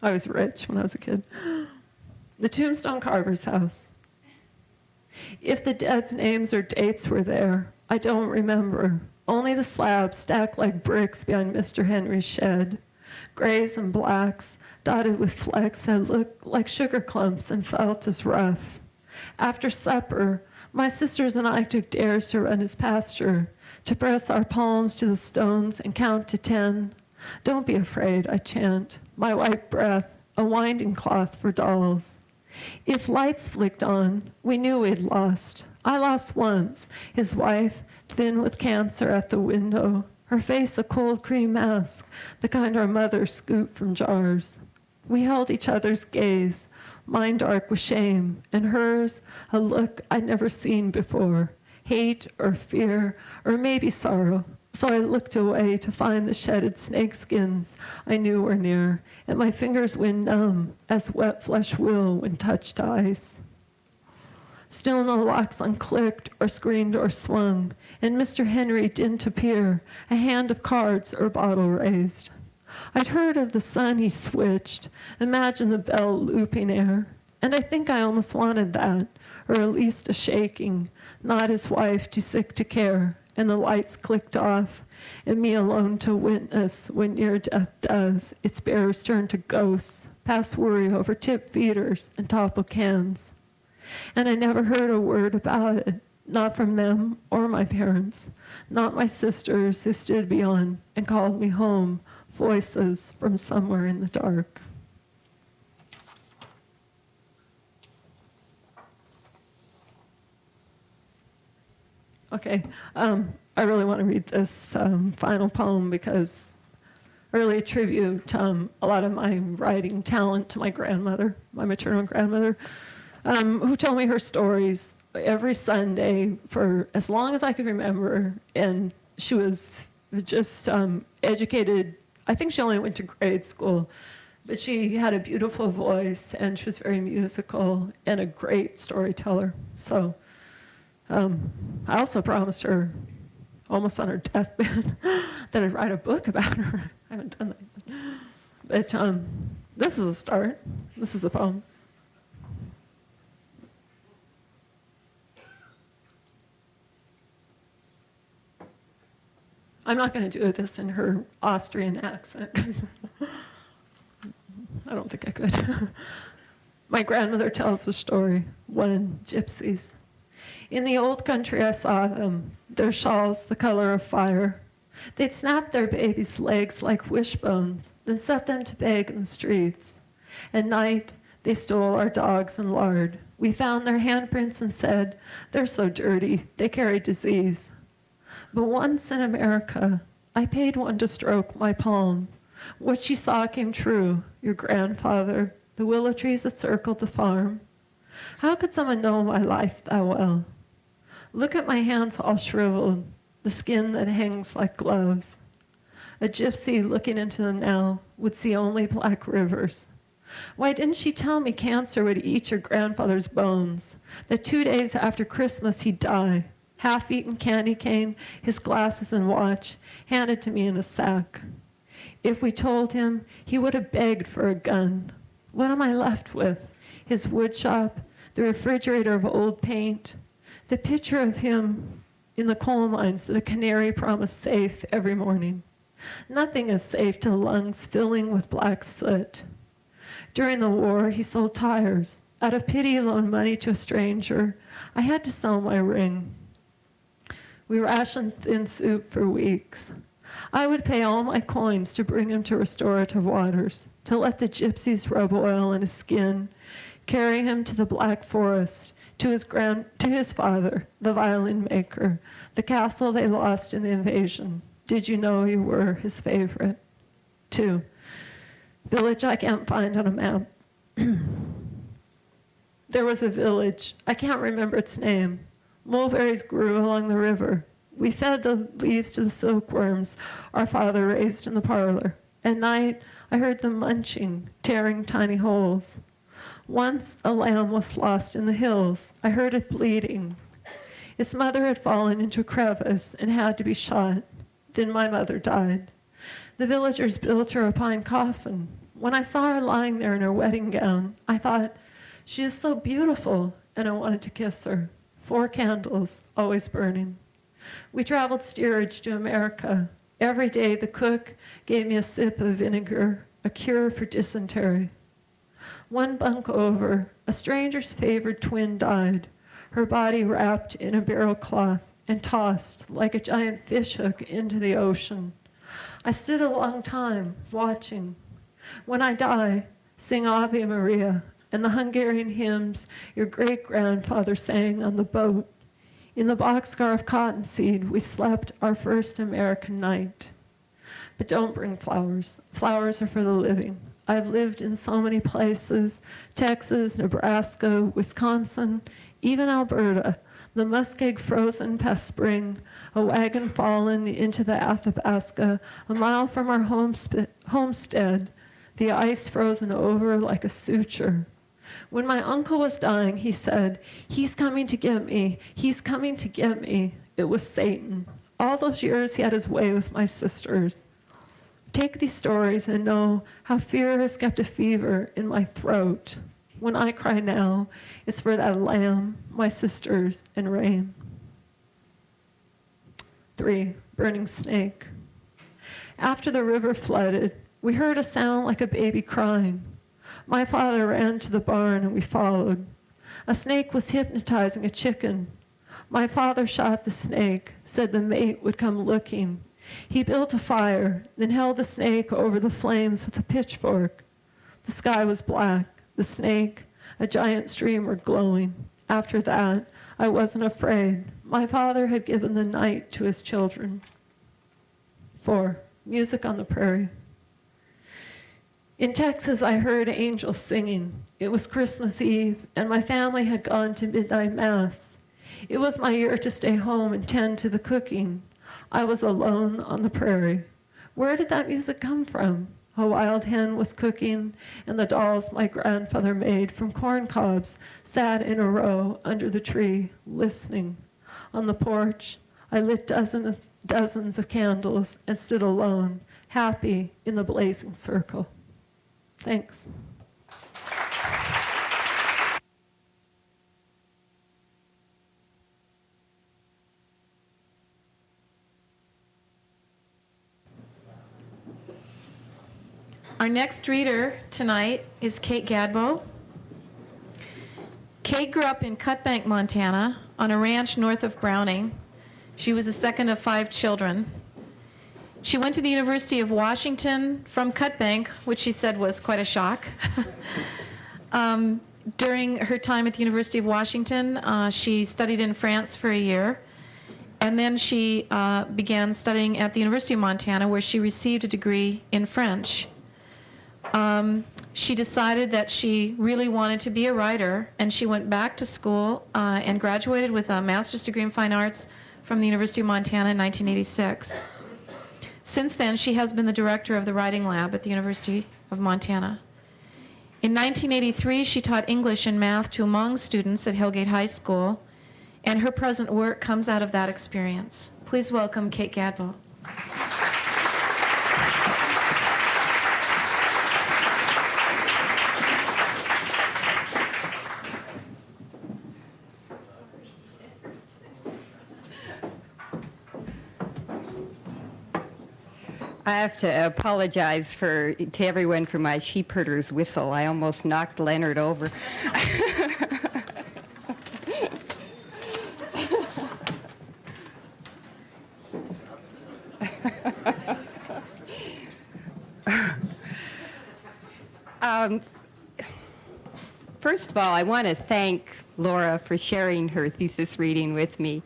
I was rich when I was a kid. The tombstone carver's house. If the dead's names or dates were there, I don't remember. Only the slabs stacked like bricks behind Mr. Henry's shed. Grays and blacks, dotted with flecks that looked like sugar clumps and felt as rough. After supper, my sisters and I took dares to run his pasture, to press our palms to the stones and count to 10. Don't be afraid, I chant, my white breath, a winding cloth for dolls. If lights flicked on, we knew we'd lost. I lost once, his wife, thin with cancer at the window, her face a cold cream mask, the kind our mothers scooped from jars. We held each other's gaze, mine dark with shame, and hers a look I'd never seen before, hate or fear or maybe sorrow. So I looked away to find the shedded snakeskins I knew were near, and my fingers went numb as wet flesh will when touched to ice. Still no locks unclicked or screen door swung, and Mr. Henry didn't appear, a hand of cards or bottle raised. I'd heard of the sun he switched, imagine the bell looping air, and I think I almost wanted that, or at least a shaking, not his wife too sick to care, and the lights clicked off, and me alone to witness when near death does, its bearers turn to ghosts, past worry over tip feeders and toppled cans. And I never heard a word about it, not from them or my parents, not my sisters who stood beyond and called me home, voices from somewhere in the dark. Okay, I really want to read this final poem because I really attribute a lot of my writing talent to my grandmother, my maternal grandmother, who told me her stories every Sunday for as long as I could remember. And she was just educated. I think she only went to grade school, but she had a beautiful voice, and she was very musical and a great storyteller. So I also promised her, almost on her deathbed, that I'd write a book about her. I haven't done that. But this is a start. This is a poem. I'm not going to do this in her Austrian accent, 'cause I don't think I could. My grandmother tells the story, When Gypsies. In the old country I saw them, their shawls the color of fire, They'd snap their babies' legs like wishbones, then set them to beg in the streets. At night, they stole our dogs and lard. We found their handprints and said, "They're so dirty, they carry disease." But once in America, I paid one to stroke my palm. What she saw came true, your grandfather, the willow trees that circled the farm. How could someone know my life that well? Look at my hands all shriveled, the skin that hangs like gloves. A gypsy looking into them now would see only black rivers. Why didn't she tell me cancer would eat your grandfather's bones, that 2 days after Christmas he'd die? Half-eaten candy cane, his glasses and watch, handed to me in a sack. If we told him, he would have begged for a gun. What am I left with? His wood shop, the refrigerator of old paint, the picture of him in the coal mines that a canary promised safe every morning. Nothing is safe till lungs filling with black soot. During the war, he sold tires. Out of pity, he loaned money to a stranger. I had to sell my ring. We rationed thin soup for weeks. I would pay all my coins to bring him to restorative waters, to let the gypsies rub oil in his skin, carry him to the Black Forest, to his father, the violin maker, the castle they lost in the invasion. Did you know you were his favorite? 2. Village I can't find on a map. There was a village. I can't remember its name. Mulberries grew along the river. We fed the leaves to the silkworms our father raised in the parlor. At night, I heard them munching, tearing tiny holes. Once a lamb was lost in the hills. I heard it bleeding. Its mother had fallen into a crevice and had to be shot. Then my mother died. The villagers built her a pine coffin. When I saw her lying there in her wedding gown, I thought, she is so beautiful, and I wanted to kiss her. 4 candles, always burning. We traveled steerage to America. Every day the cook gave me a sip of vinegar, a cure for dysentery. One bunk over, a stranger's favored twin died, her body wrapped in a barrel cloth and tossed like a giant fishhook into the ocean. I stood a long time, watching. When I die, sing Ave Maria and the Hungarian hymns your great-grandfather sang on the boat. In the boxcar of cottonseed, we slept our first American night. But don't bring flowers. Flowers are for the living. I've lived in so many places, Texas, Nebraska, Wisconsin, even Alberta, the muskeg frozen past spring, a wagon fallen into the Athabasca, a mile from our homestead, the ice frozen over like a suture. When my uncle was dying, he said, "He's coming to get me. He's coming to get me." It was Satan. All those years he had his way with my sisters. Take these stories and know how fear has kept a fever in my throat. When I cry now, it's for that lamb, my sisters, and rain. 3, burning snake. After the river flooded, we heard a sound like a baby crying. My father ran to the barn and we followed. A snake was hypnotizing a chicken. My father shot the snake, said the mate would come looking. He built a fire, then held the snake over the flames with a pitchfork. The sky was black, the snake, a giant streamer glowing. After that, I wasn't afraid. My father had given the night to his children. 4, music on the prairie. In Texas, I heard angels singing. It was Christmas Eve, and my family had gone to midnight mass. It was my year to stay home and tend to the cooking. I was alone on the prairie. Where did that music come from? A wild hen was cooking, and the dolls my grandfather made from corn cobs sat in a row under the tree, listening. On the porch, I lit dozens of candles and stood alone, happy in the blazing circle. Thanks. Our next reader tonight is Kate Gadbo. Kate grew up in Cutbank, Montana, on a ranch north of Browning. She was the second of 5 children. She went to the University of Washington from Cutbank, which she said was quite a shock. During her time at the University of Washington, she studied in France for a year, and then she began studying at the University of Montana, where she received a degree in French. She decided that she really wanted to be a writer, and she went back to school and graduated with a master's degree in fine arts from the University of Montana in 1986. Since then, she has been the director of the writing lab at the University of Montana. In 1983, she taught English and math to Hmong students at Hillgate High School, and her present work comes out of that experience. Please welcome Kate Gadbolt. I have to apologize to everyone for my sheepherder's whistle. I almost knocked Leonard over. First of all, I want to thank Laura for sharing her thesis reading with me.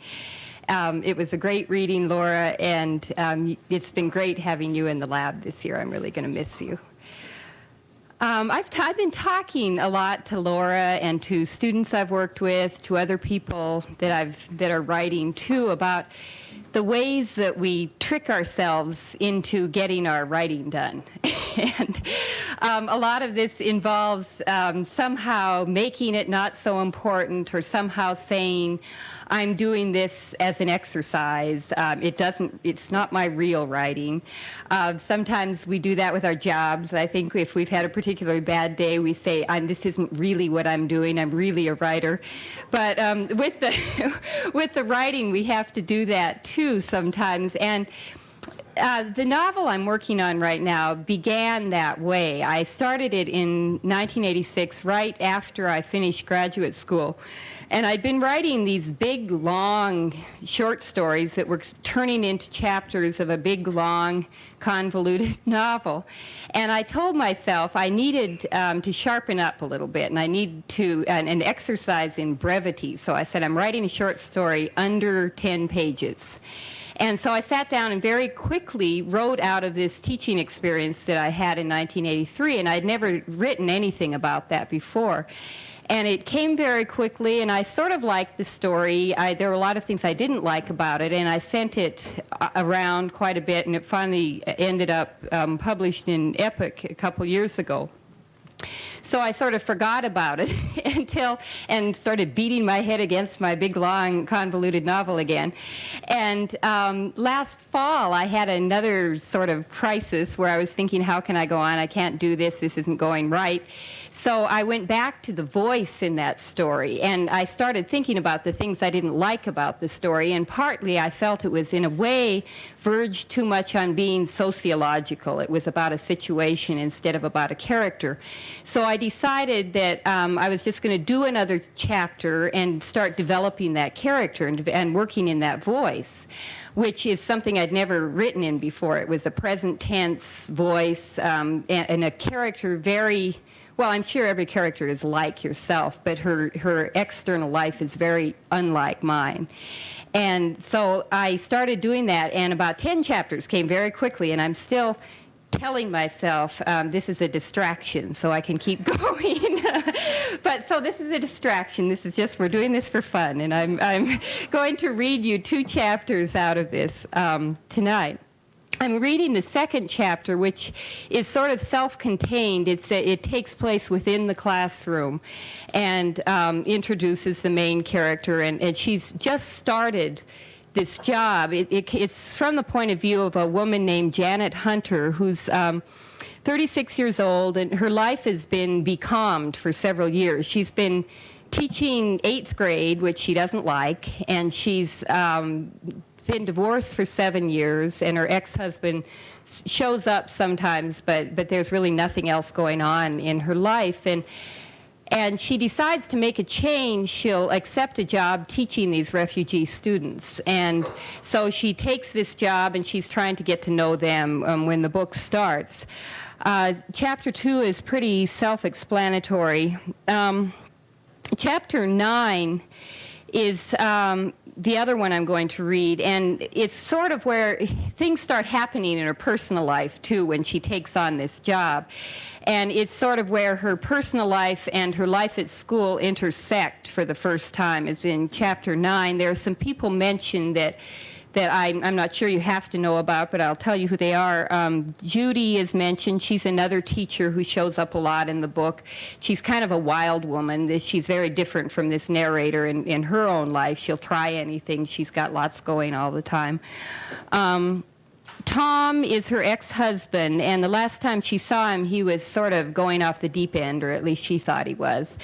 It was a great reading, Laura, and it's been great having you in the lab this year. I'm really going to miss you. I've been talking a lot to Laura and to students I've worked with, to other people that are writing too, about the ways that we trick ourselves into getting our writing done. And a lot of this involves somehow making it not so important, or somehow saying, I'm doing this as an exercise. It's not my real writing. Sometimes we do that with our jobs. I think if we've had a particularly bad day, we say, this isn't really what I'm doing. I'm really a writer. But with the writing, we have to do that too sometimes. And the novel I'm working on right now began that way. I started it in 1986, right after I finished graduate school. And I'd been writing these big, long short stories that were turning into chapters of a big, long, convoluted novel. And I told myself I needed to sharpen up a little bit, and I need to an exercise in brevity. So I said, I'm writing a short story under 10 pages. And so I sat down and very quickly wrote out of this teaching experience that I had in 1983, and I'd never written anything about that before. And it came very quickly, and I sort of liked the story. There were a lot of things I didn't like about it, and I sent it around quite a bit, and it finally ended up published in Epic a couple years ago. So I sort of forgot about it and started beating my head against my big, long, convoluted novel again. And last fall, I had another sort of crisis where I was thinking, how can I go on? I can't do this. This isn't going right. So I went back to the voice in that story, and I started thinking about the things I didn't like about the story, and partly I felt it was, in a way, verged too much on being sociological. It was about a situation instead of about a character. So I decided that I was just going to do another chapter and start developing that character and working in that voice, which is something I'd never written in before. It was a present tense voice and a character very... Well, I'm sure every character is like yourself, but her external life is very unlike mine. And so I started doing that, and about 10 chapters came very quickly, and I'm still telling myself this is a distraction, so I can keep going. But so this is a distraction. This is just, we're doing this for fun, and I'm going to read you 2 chapters out of this tonight. I'm reading the second chapter, which is sort of self-contained. It takes place within the classroom and introduces the main character, and she's just started this job. It's from the point of view of a woman named Janet Hunter, who's 36 years old, and her life has been becalmed for several years. She's been teaching 8th grade, which she doesn't like, and she's been divorced for 7 years, and her ex-husband shows up sometimes, but there's really nothing else going on in her life. And And she decides to make a change. She'll accept a job teaching these refugee students. And so she takes this job, and she's trying to get to know them when the book starts. Chapter 2 is pretty self-explanatory. Chapter 9 is the other one I'm going to read, and it's sort of where things start happening in her personal life, too, when she takes on this job. And it's sort of where her personal life and her life at school intersect for the first time, is in Chapter 9. There are some people mentioned that I'm not sure you have to know about, but I'll tell you who they are. Judy is mentioned. She's another teacher who shows up a lot in the book. She's kind of a wild woman. She's very different from this narrator in her own life. She'll try anything. She's got lots going all the time. Tom is her ex-husband, and the last time she saw him, he was sort of going off the deep end, or at least she thought he was.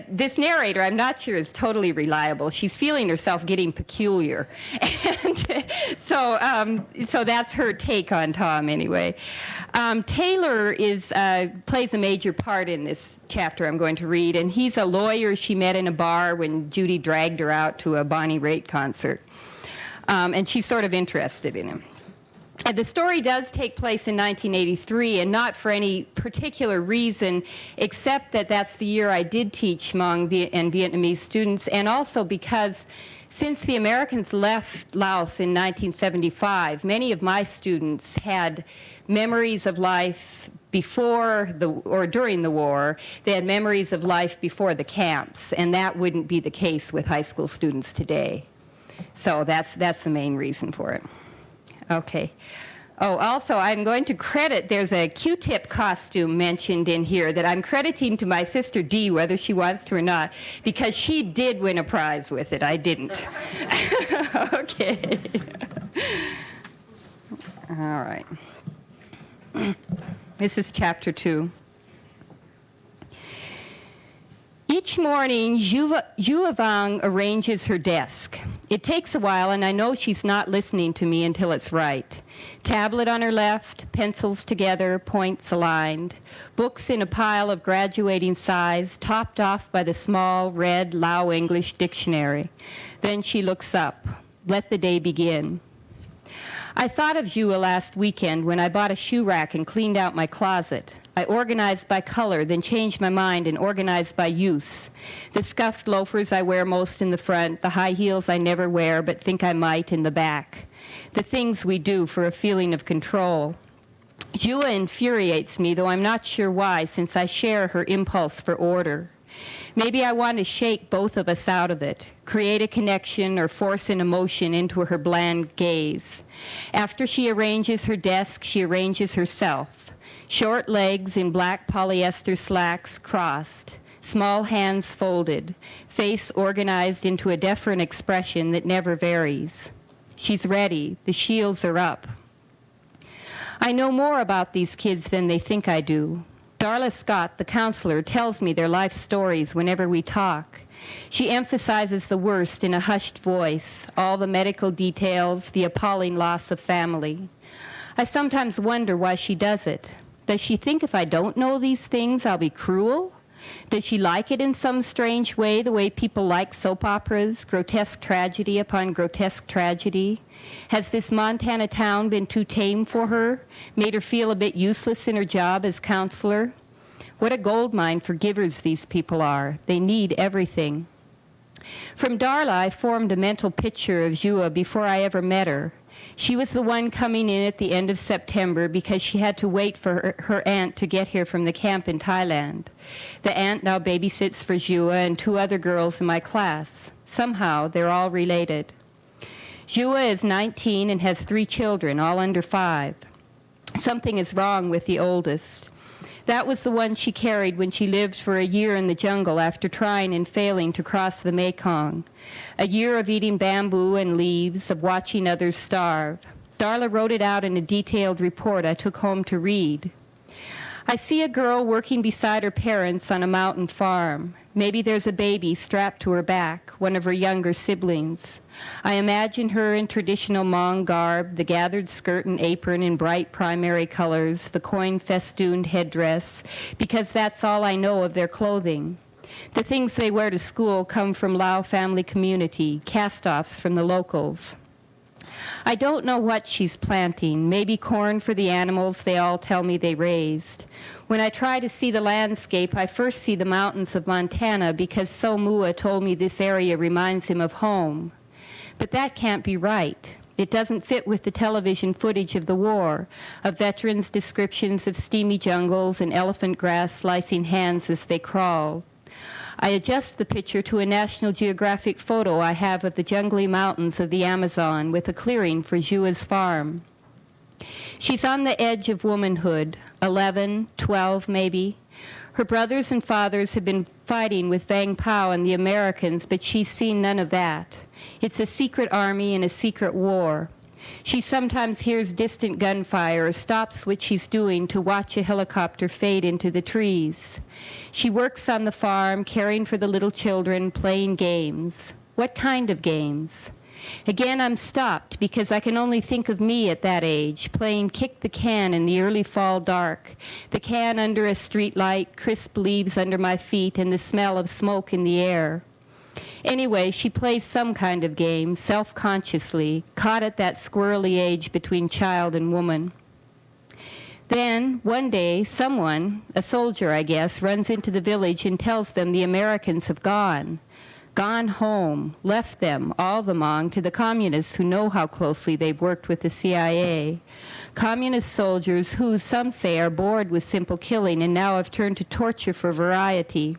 This narrator, I'm not sure, is totally reliable. She's feeling herself getting peculiar. And so that's her take on Tom, anyway. Taylor plays a major part in this chapter I'm going to read, and he's a lawyer she met in a bar when Judy dragged her out to a Bonnie Raitt concert. And she's sort of interested in him. The story does take place in 1983, and not for any particular reason, except that that's the year I did teach Hmong and Vietnamese students, and also because since the Americans left Laos in 1975, many of my students had memories of life before or during the war. They had memories of life before the camps, and that wouldn't be the case with high school students today. So that's the main reason for it. Okay. Oh, also, I'm going to credit, there's a Q-tip costume mentioned in here that I'm crediting to my sister Dee, whether she wants to or not, because she did win a prize with it. I didn't. Okay. All right. This is chapter 2. Each morning, Jua Vang arranges her desk. It takes a while, and I know she's not listening to me until it's right. Tablet on her left, pencils together, points aligned, books in a pile of graduating size, topped off by the small, red Lao English dictionary. Then she looks up. Let the day begin. I thought of Jua last weekend when I bought a shoe rack and cleaned out my closet. I organized by color, then changed my mind and organized by use. The scuffed loafers I wear most in the front, the high heels I never wear but think I might in the back. The things we do for a feeling of control. Jua infuriates me, though I'm not sure why, since I share her impulse for order. Maybe I want to shake both of us out of it, create a connection or force an emotion into her bland gaze. After she arranges her desk, she arranges herself. Short legs in black polyester slacks crossed, small hands folded, face organized into a deferent expression that never varies. She's ready. The shields are up. I know more about these kids than they think I do. Darla Scott, the counselor, tells me their life stories whenever we talk. She emphasizes the worst in a hushed voice, all the medical details, the appalling loss of family. I sometimes wonder why she does it. Does she think if I don't know these things, I'll be cruel? Does she like it in some strange way, the way people like soap operas, grotesque tragedy upon grotesque tragedy? Has this Montana town been too tame for her, made her feel a bit useless in her job as counselor? What a goldmine for givers these people are. They need everything. From Darla, I formed a mental picture of Jua before I ever met her. She was the one coming in at the end of September because she had to wait for her aunt to get here from the camp in Thailand. The aunt now babysits for Jua and 2 other girls in my class. Somehow, they're all related. Jua is 19 and has 3 children, all under 5. Something is wrong with the oldest. That was the one she carried when she lived for a year in the jungle after trying and failing to cross the Mekong. A year of eating bamboo and leaves, of watching others starve. Darla wrote it out in a detailed report I took home to read. I see a girl working beside her parents on a mountain farm. Maybe there's a baby strapped to her back, one of her younger siblings. I imagine her in traditional Hmong garb, the gathered skirt and apron in bright primary colors, the coin-festooned headdress, because that's all I know of their clothing. The things they wear to school come from Lao family community, cast-offs from the locals. I don't know what she's planting, maybe corn for the animals they all tell me they raised. When I try to see the landscape, I first see the mountains of Montana because So Mua told me this area reminds him of home. But that can't be right. It doesn't fit with the television footage of the war, of veterans' descriptions of steamy jungles and elephant grass slicing hands as they crawl. I adjust the picture to a National Geographic photo I have of the jungly mountains of the Amazon with a clearing for Jua's farm. She's on the edge of womanhood, 11, 12 maybe. Her brothers and fathers have been fighting with Vang Pao and the Americans, but she's seen none of that. It's a secret army and a secret war. She sometimes hears distant gunfire or stops what she's doing to watch a helicopter fade into the trees. She works on the farm, caring for the little children, playing games. What kind of games? Again, I'm stopped because I can only think of me at that age, playing kick the can in the early fall dark, the can under a street light, crisp leaves under my feet, and the smell of smoke in the air. Anyway, she plays some kind of game, self-consciously, caught at that squirrely age between child and woman. Then, one day, someone, a soldier I guess, runs into the village and tells them the Americans have gone home, left them, all the Hmong, to the communists who know how closely they've worked with the CIA. Communist soldiers who, some say, are bored with simple killing and now have turned to torture for variety.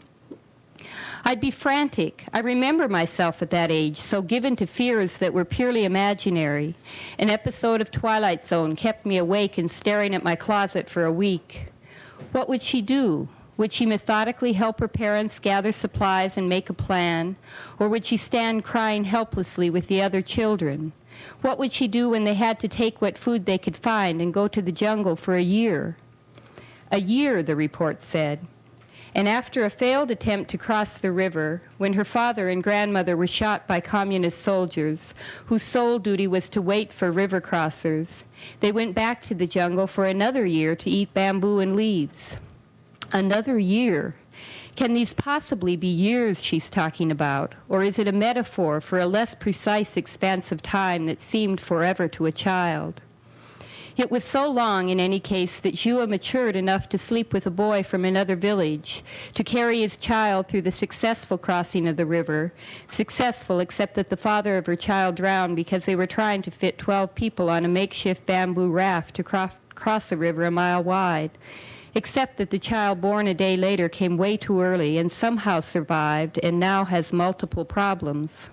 I'd be frantic. I remember myself at that age, so given to fears that were purely imaginary. An episode of Twilight Zone kept me awake and staring at my closet for a week. What would she do? Would she methodically help her parents gather supplies and make a plan? Or would she stand crying helplessly with the other children? What would she do when they had to take what food they could find and go to the jungle for a year? A year, the report said. And after a failed attempt to cross the river, when her father and grandmother were shot by communist soldiers, whose sole duty was to wait for river crossers, they went back to the jungle for another year to eat bamboo and leaves. Another year. Can these possibly be years she's talking about? Or is it a metaphor for a less precise expanse of time that seemed forever to a child? It was so long, in any case, that Jua matured enough to sleep with a boy from another village, to carry his child through the successful crossing of the river, successful except that the father of her child drowned because they were trying to fit 12 people on a makeshift bamboo raft to cross a river a mile wide, except that the child born a day later came way too early and somehow survived and now has multiple problems.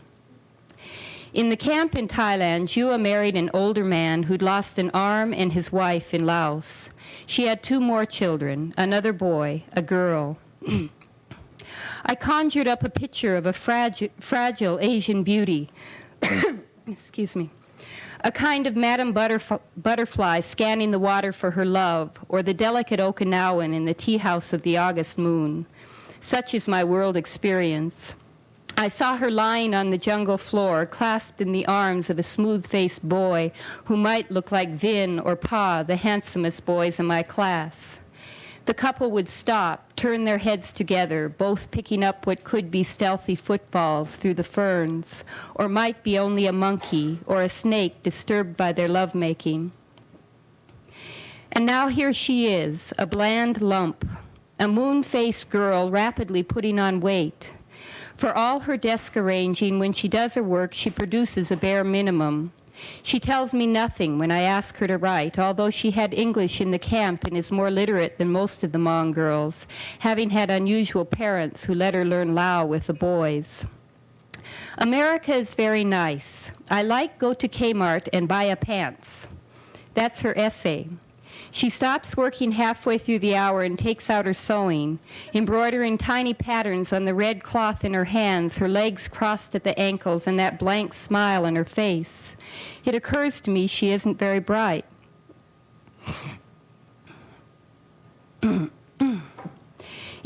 In the camp in Thailand, Jua married an older man who'd lost an arm and his wife in Laos. She had 2 more children, another boy, a girl. I conjured up a picture of a fragile Asian beauty, excuse me, a kind of Madame Butterfly scanning the water for her love, or the delicate Okinawan in the tea house of the August moon. Such is my world experience. I saw her lying on the jungle floor, clasped in the arms of a smooth-faced boy who might look like Vin or Pa, the handsomest boys in my class. The couple would stop, turn their heads together, both picking up what could be stealthy footfalls through the ferns, or might be only a monkey or a snake disturbed by their lovemaking. And now here she is, a bland lump, a moon-faced girl rapidly putting on weight. For all her desk arranging, when she does her work, she produces a bare minimum. She tells me nothing when I ask her to write, although she had English in the camp and is more literate than most of the Hmong girls, having had unusual parents who let her learn Lao with the boys. America is very nice. I like go to Kmart and buy a pants. That's her essay. She stops working halfway through the hour and takes out her sewing, embroidering tiny patterns on the red cloth in her hands, her legs crossed at the ankles, and that blank smile on her face. It occurs to me she isn't very bright. In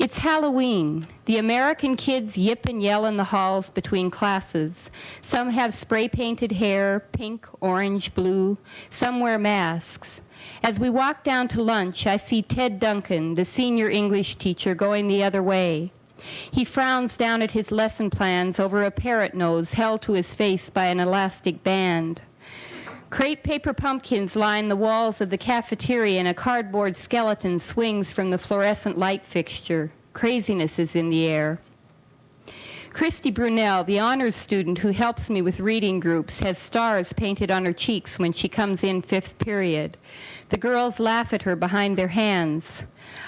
It's Halloween. The American kids yip and yell in the halls between classes. Some have spray-painted hair, pink, orange, blue. Some wear masks. As we walk down to lunch, I see Ted Duncan, the senior English teacher, going the other way. He frowns down at his lesson plans over a parrot nose held to his face by an elastic band. Crepe paper pumpkins line the walls of the cafeteria, and a cardboard skeleton swings from the fluorescent light fixture. Craziness is in the air. Christy Brunel, the honors student who helps me with reading groups, has stars painted on her cheeks when she comes in 5th period. The girls laugh at her behind their hands.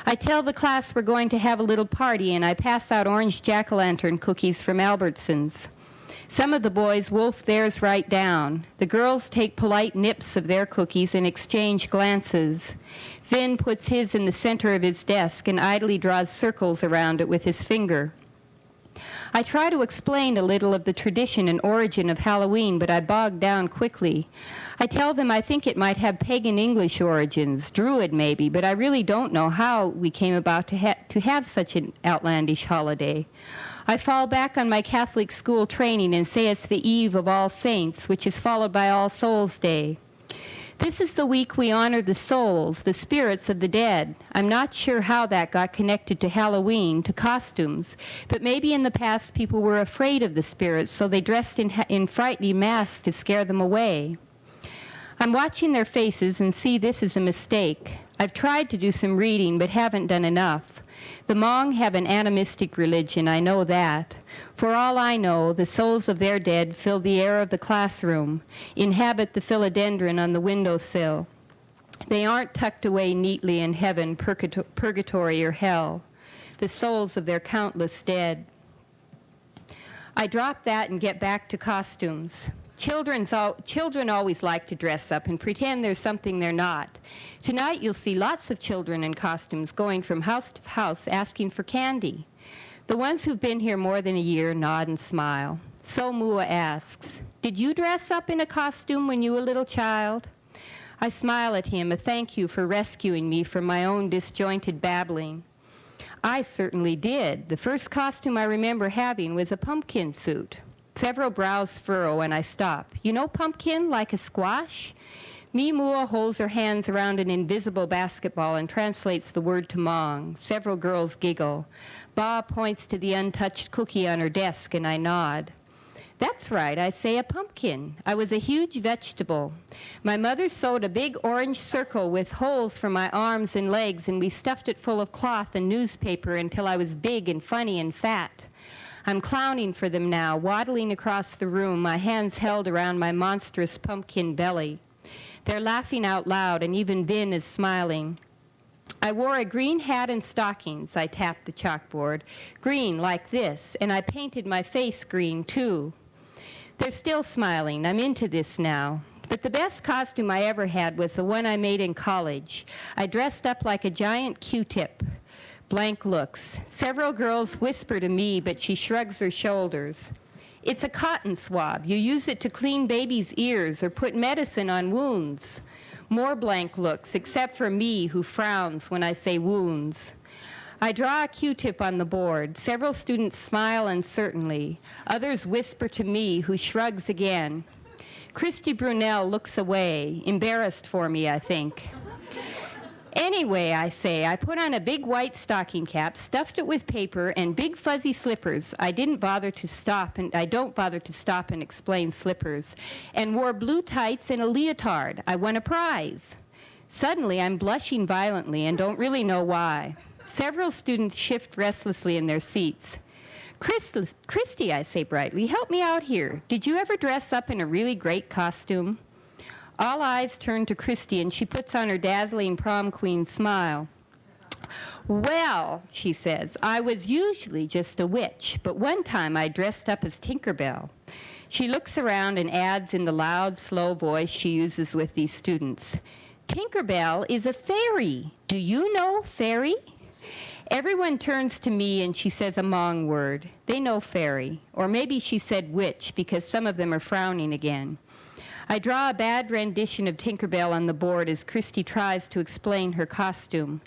I tell the class we're going to have a little party, and I pass out orange jack-o'-lantern cookies from Albertsons. Some of the boys wolf theirs right down. The girls take polite nips of their cookies and exchange glances. Vin puts his in the center of his desk and idly draws circles around it with his finger. I try to explain a little of the tradition and origin of Halloween, but I bog down quickly. I tell them I think it might have pagan English origins, Druid maybe, but I really don't know how we came about to have such an outlandish holiday. I fall back on my Catholic school training and say it's the eve of All Saints, which is followed by All Souls Day. This is the week we honor the souls, the spirits of the dead. I'm not sure how that got connected to Halloween, to costumes, but maybe in the past people were afraid of the spirits, so they dressed in frightening masks to scare them away. I'm watching their faces and see this is a mistake. I've tried to do some reading, but haven't done enough. The Hmong have an animistic religion, I know that. For all I know, the souls of their dead fill the air of the classroom, inhabit the philodendron on the windowsill. They aren't tucked away neatly in heaven, purgatory, or hell. The souls of their countless dead. I drop that and get back to costumes. Children always like to dress up and pretend there's something they're not. Tonight you'll see lots of children in costumes going from house to house asking for candy. The ones who've been here more than a year nod and smile. So Mua asks, "Did you dress up in a costume when you were a little child?" I smile at him, a thank you for rescuing me from my own disjointed babbling. I certainly did. The first costume I remember having was a pumpkin suit. Several brows furrow and I stop. You know pumpkin, like a squash? Mua holds her hands around an invisible basketball and translates the word to Hmong. Several girls giggle. Ba points to the untouched cookie on her desk and I nod. That's right, I say, a pumpkin. I was a huge vegetable. My mother sewed a big orange circle with holes for my arms and legs, and we stuffed it full of cloth and newspaper until I was big and funny and fat. I'm clowning for them now, waddling across the room, my hands held around my monstrous pumpkin belly. They're laughing out loud, and even Vin is smiling. I wore a green hat and stockings. I tapped the chalkboard. Green, like this, and I painted my face green, too. They're still smiling. I'm into this now. But the best costume I ever had was the one I made in college. I dressed up like a giant Q-tip. Blank looks. Several girls whisper to me, but she shrugs her shoulders. It's a cotton swab. You use it to clean babies' ears or put medicine on wounds. More blank looks, except for me, who frowns when I say wounds. I draw a Q-tip on the board. Several students smile uncertainly. Others whisper to me, who shrugs again. Christy Brunel looks away, embarrassed for me, I think. Anyway, I say, I put on a big white stocking cap, stuffed it with paper, and big fuzzy slippers. I don't bother to stop and explain slippers, and wore blue tights and a leotard. I won a prize. Suddenly, I'm blushing violently and don't really know why. Several students shift restlessly in their seats. Christy, I say brightly, help me out here. Did you ever dress up in a really great costume? All eyes turn to Christy, and she puts on her dazzling prom queen smile. Well, she says, I was usually just a witch, but one time I dressed up as Tinkerbell. She looks around and adds in the loud, slow voice she uses with these students, Tinkerbell is a fairy. Do you know fairy? Everyone turns to me and she says a Hmong word. They know fairy. Or maybe she said witch because some of them are frowning again. I draw a bad rendition of Tinkerbell on the board as Christy tries to explain her costume.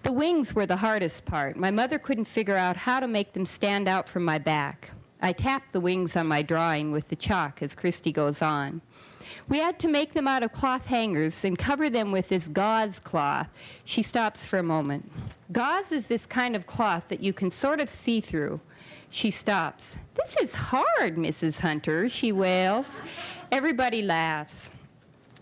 The wings were the hardest part. My mother couldn't figure out how to make them stand out from my back. I tap the wings on my drawing with the chalk as Christy goes on. We had to make them out of cloth hangers and cover them with this gauze cloth. She stops for a moment. Gauze is this kind of cloth that you can sort of see through. She stops. "This is hard, Mrs. Hunter," she wails. Everybody laughs.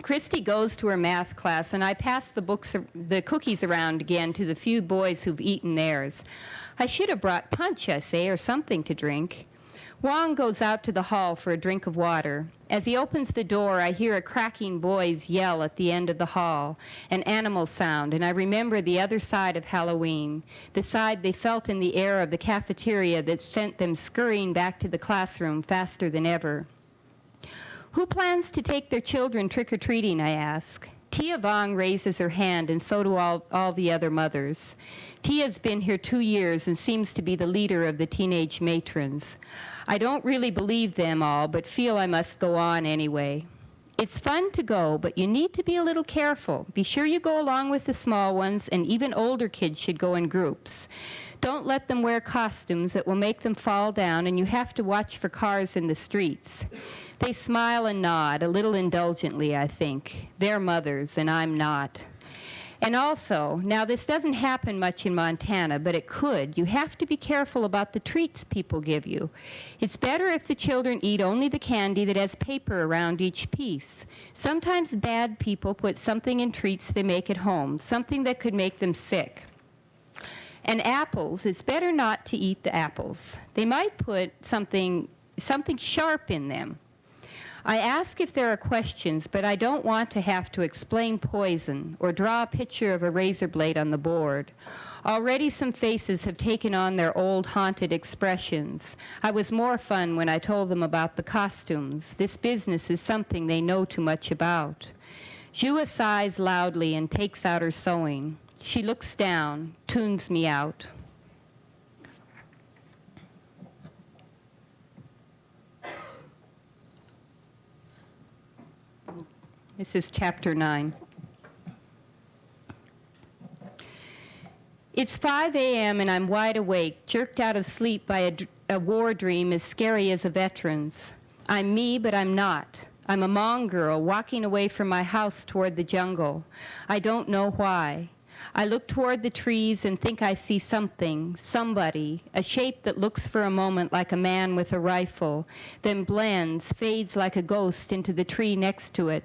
Christy goes to her math class, and I pass the cookies around again to the few boys who've eaten theirs. I should have brought punch, I say, or something to drink. Wong goes out to the hall for a drink of water. As he opens the door, I hear a cracking boys yell at the end of the hall, an animal sound, and I remember the other side of Halloween, the side they felt in the air of the cafeteria that sent them scurrying back to the classroom faster than ever. Who plans to take their children trick-or-treating, I ask. Tia Vong raises her hand, and so do all the other mothers. Tia's been here 2 years and seems to be the leader of the teenage matrons. I don't really believe them all, but feel I must go on anyway. It's fun to go, but you need to be a little careful. Be sure you go along with the small ones, and even older kids should go in groups. Don't let them wear costumes that will make them fall down, and you have to watch for cars in the streets. They smile and nod, a little indulgently, I think. They're mothers, and I'm not. And also, now this doesn't happen much in Montana, but it could. You have to be careful about the treats people give you. It's better if the children eat only the candy that has paper around each piece. Sometimes bad people put something in treats they make at home, something that could make them sick. And apples, it's better not to eat the apples. They might put something sharp in them. I ask if there are questions, but I don't want to have to explain poison or draw a picture of a razor blade on the board. Already some faces have taken on their old haunted expressions. I was more fun when I told them about the costumes. This business is something they know too much about. Jua sighs loudly and takes out her sewing. She looks down, tunes me out. This is chapter 9. It's 5 a.m. and I'm wide awake, jerked out of sleep by a war dream as scary as a veteran's. I'm me, but I'm not. I'm a Hmong girl walking away from my house toward the jungle. I don't know why. I look toward the trees and think I see something, somebody, a shape that looks for a moment like a man with a rifle, then blends, fades like a ghost into the tree next to it.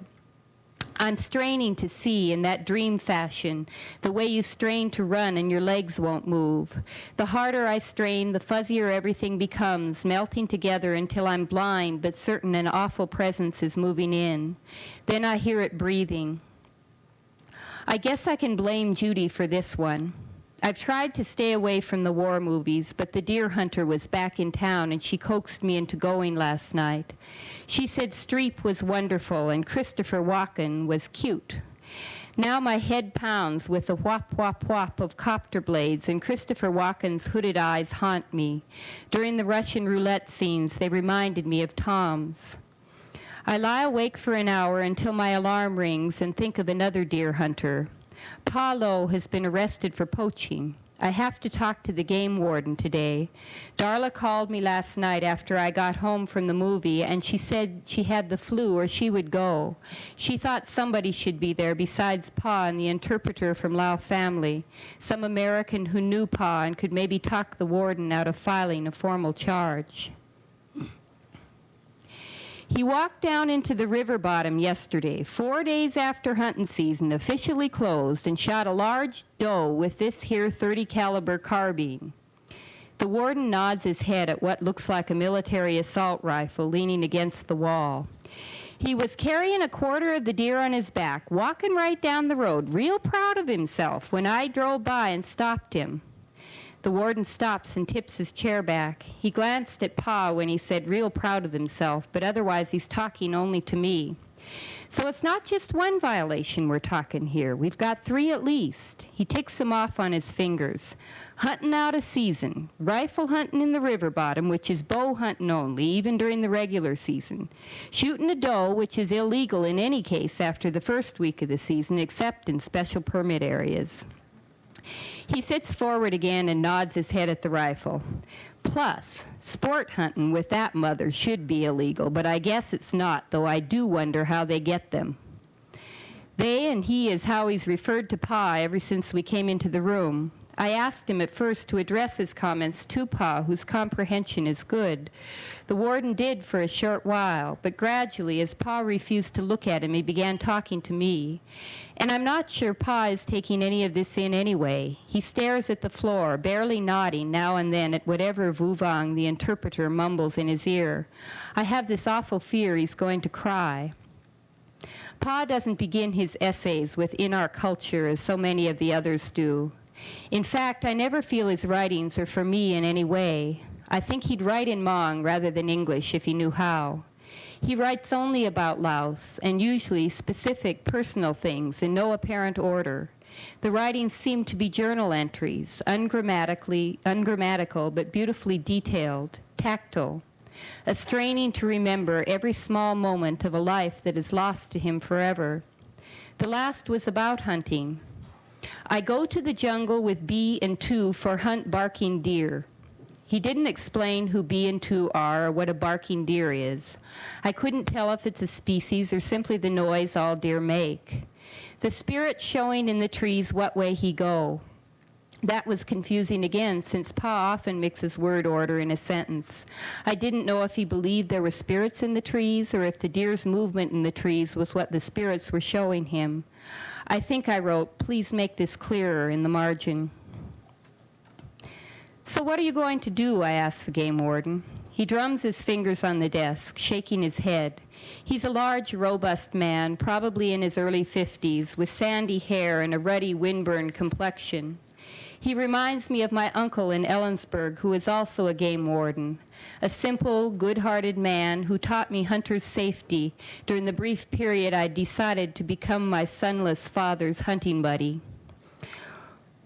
I'm straining to see in that dream fashion, the way you strain to run and your legs won't move. The harder I strain, the fuzzier everything becomes, melting together until I'm blind but certain an awful presence is moving in. Then I hear it breathing. I guess I can blame Judy for this one. I've tried to stay away from the war movies, but the deer hunter was back in town and she coaxed me into going last night. She said Streep was wonderful and Christopher Walken was cute. Now my head pounds with the whop, whop, whop of copter blades, and Christopher Walken's hooded eyes haunt me. During the Russian roulette scenes, they reminded me of Tom's. I lie awake for an hour until my alarm rings and think of another deer hunter. Pa Lo has been arrested for poaching. I have to talk to the game warden today. Darla called me last night after I got home from the movie, and she said she had the flu or she would go. She thought somebody should be there besides Pa and the interpreter from Lao family, some American who knew Pa and could maybe talk the warden out of filing a formal charge. He walked down into the river bottom yesterday, 4 days after hunting season officially closed, and shot a large doe with this here .30 caliber carbine. The warden nods his head at what looks like a military assault rifle leaning against the wall. He was carrying a quarter of the deer on his back, walking right down the road, real proud of himself, when I drove by and stopped him. The warden stops and tips his chair back. He glanced at Pa when he said real proud of himself, but otherwise he's talking only to me. So it's not just one violation we're talking here. We've got 3 at least. He ticks them off on his fingers. Hunting out of season, rifle hunting in the river bottom, which is bow hunting only, even during the regular season. Shooting a doe, which is illegal in any case after the first week of the season, except in special permit areas. He sits forward again and nods his head at the rifle. Plus, sport hunting with that mother should be illegal, but I guess it's not, though I do wonder how they get them. They and he is how he's referred to Pa ever since we came into the room. I asked him at first to address his comments to Pa, whose comprehension is good. The warden did for a short while, but gradually, as Pa refused to look at him, he began talking to me. And I'm not sure Pa is taking any of this in anyway. He stares at the floor, barely nodding now and then at whatever Vu Vang, the interpreter, mumbles in his ear. I have this awful fear he's going to cry. Pa doesn't begin his essays with "in our culture" as so many of the others do. In fact, I never feel his writings are for me in any way. I think he'd write in Hmong rather than English if he knew how. He writes only about Laos, and usually specific personal things in no apparent order. The writings seem to be journal entries, ungrammatical but beautifully detailed, tactile, a straining to remember every small moment of a life that is lost to him forever. The last was about hunting. I go to the jungle with B and Tu for hunt barking deer. He didn't explain who B and Tu are or what a barking deer is. I couldn't tell if it's a species or simply the noise all deer make. The spirit showing in the trees what way he go. That was confusing again, since Pa often mixes word order in a sentence. I didn't know if he believed there were spirits in the trees or if the deer's movement in the trees was what the spirits were showing him. I think I wrote, "Please make this clearer," in the margin. "So what are you going to do?" I asked the game warden. He drums his fingers on the desk, shaking his head. He's a large, robust man, probably in his early 50s, with sandy hair and a ruddy, windburned complexion. He reminds me of my uncle in Ellensburg, who is also a game warden, a simple, good-hearted man who taught me hunter's safety during the brief period I decided to become my sonless father's hunting buddy.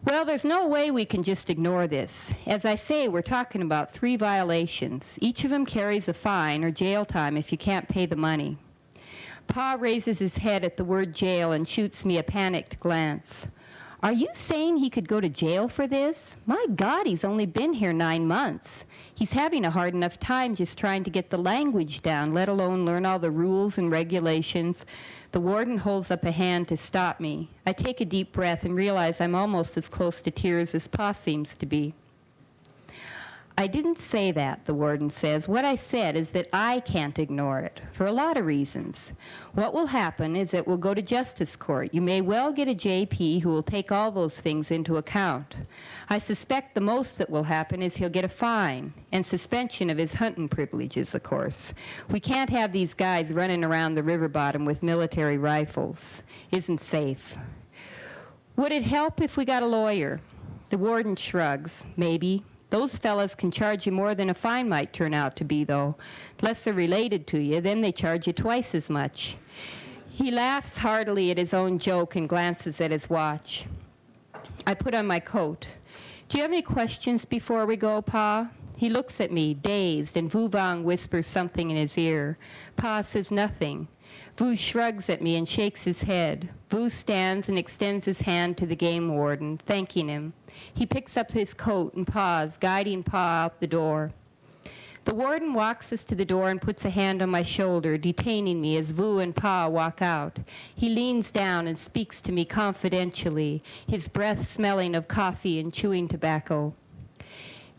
Well, there's no way we can just ignore this. As I say, we're talking about 3 violations. Each of them carries a fine or jail time if you can't pay the money. Pa raises his head at the word jail and shoots me a panicked glance. "Are you saying he could go to jail for this? My God, he's only been here 9 months. He's having a hard enough time just trying to get the language down, let alone learn all the rules and regulations." The warden holds up a hand to stop me. I take a deep breath and realize I'm almost as close to tears as Pa seems to be. "I didn't say that," the warden says. "What I said is that I can't ignore it, for a lot of reasons. What will happen is it will go to justice court. You may well get a JP who will take all those things into account. I suspect the most that will happen is he'll get a fine, and suspension of his hunting privileges, of course. We can't have these guys running around the river bottom with military rifles. Isn't safe. Would it help if we got a lawyer?" The warden shrugs. "Maybe. Those fellas can charge you more than a fine might turn out to be, though. Unless they're related to you, then they charge you twice as much." He laughs heartily at his own joke and glances at his watch. I put on my coat. "Do you have any questions before we go, Pa?" He looks at me, dazed, and Vu Vang whispers something in his ear. Pa says nothing. Vu shrugs at me and shakes his head. Vu stands and extends his hand to the game warden, thanking him. He picks up his coat and paws, guiding Pa out the door. The warden walks us to the door and puts a hand on my shoulder, detaining me as Vu and Pa walk out. He leans down and speaks to me confidentially, his breath smelling of coffee and chewing tobacco.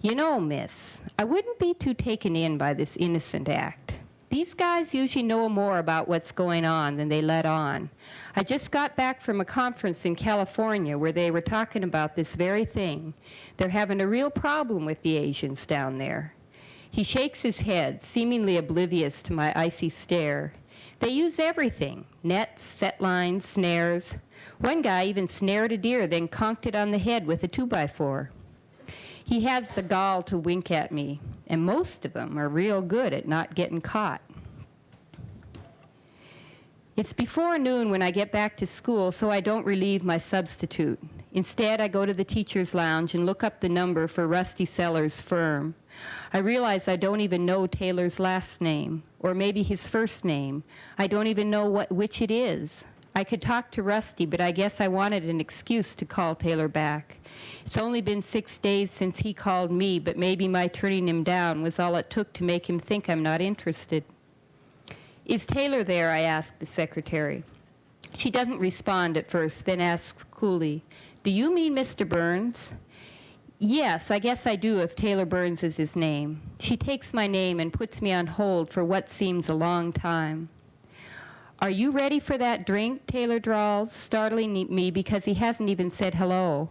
"You know, miss, I wouldn't be too taken in by this innocent act. These guys usually know more about what's going on than they let on. I just got back from a conference in California where they were talking about this very thing. They're having a real problem with the Asians down there." He shakes his head, seemingly oblivious to my icy stare. "They use everything, nets, set lines, snares. One guy even snared a deer, then conked it on the head with a 2x4. He has the gall to wink at me, and most of them are real good at not getting caught. It's before noon when I get back to school, so I don't relieve my substitute. Instead, I go to the teacher's lounge and look up the number for Rusty Sellers' firm. I realize I don't even know Taylor's last name, or maybe his first name. I don't even know which it is. I could talk to Rusty, but I guess I wanted an excuse to call Taylor back. It's only been 6 days since he called me, but maybe my turning him down was all it took to make him think I'm not interested. Is Taylor there? I ask the secretary. She doesn't respond at first, then asks coolly, "Do you mean Mr. Burns?" "Yes, I guess I do if Taylor Burns is his name." She takes my name and puts me on hold for what seems a long time. "Are you ready for that drink?" Taylor drawls, startling me because he hasn't even said hello.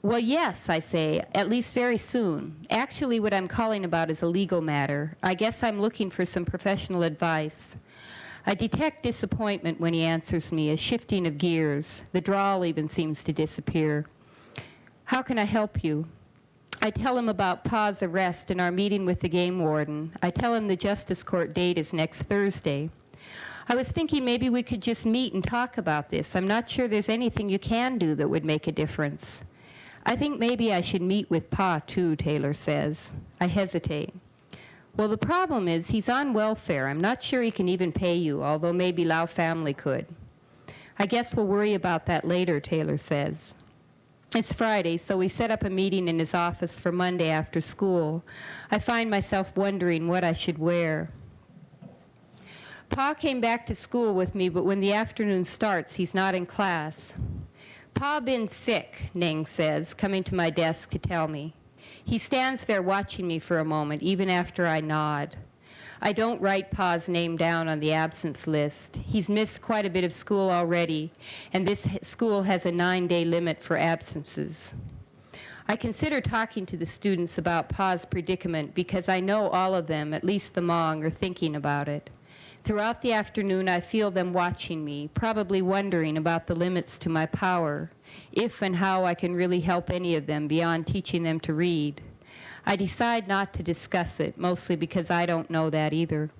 "Well, yes," I say, "at least very soon. Actually, what I'm calling about is a legal matter. I guess I'm looking for some professional advice." I detect disappointment when he answers me, a shifting of gears. The drawl even seems to disappear. "How can I help you?" I tell him about Pa's arrest and our meeting with the game warden. I tell him the Justice Court date is next Thursday. "I was thinking maybe we could just meet and talk about this. I'm not sure there's anything you can do that would make a difference." "I think maybe I should meet with Pa, too," Taylor says. I hesitate. "Well, the problem is he's on welfare. I'm not sure he can even pay you, although maybe Lau family could." "I guess we'll worry about that later," Taylor says. It's Friday, so we set up a meeting in his office for Monday after school. I find myself wondering what I should wear. Pa came back to school with me, but when the afternoon starts, he's not in class. "Pa been sick," Ning says, coming to my desk to tell me. He stands there watching me for a moment, even after I nod. I don't write Pa's name down on the absence list. He's missed quite a bit of school already, and this school has a 9-day limit for absences. I consider talking to the students about Pa's predicament because I know all of them, at least the Hmong, are thinking about it. Throughout the afternoon, I feel them watching me, probably wondering about the limits to my power, if and how I can really help any of them beyond teaching them to read. I decide not to discuss it, mostly because I don't know that either.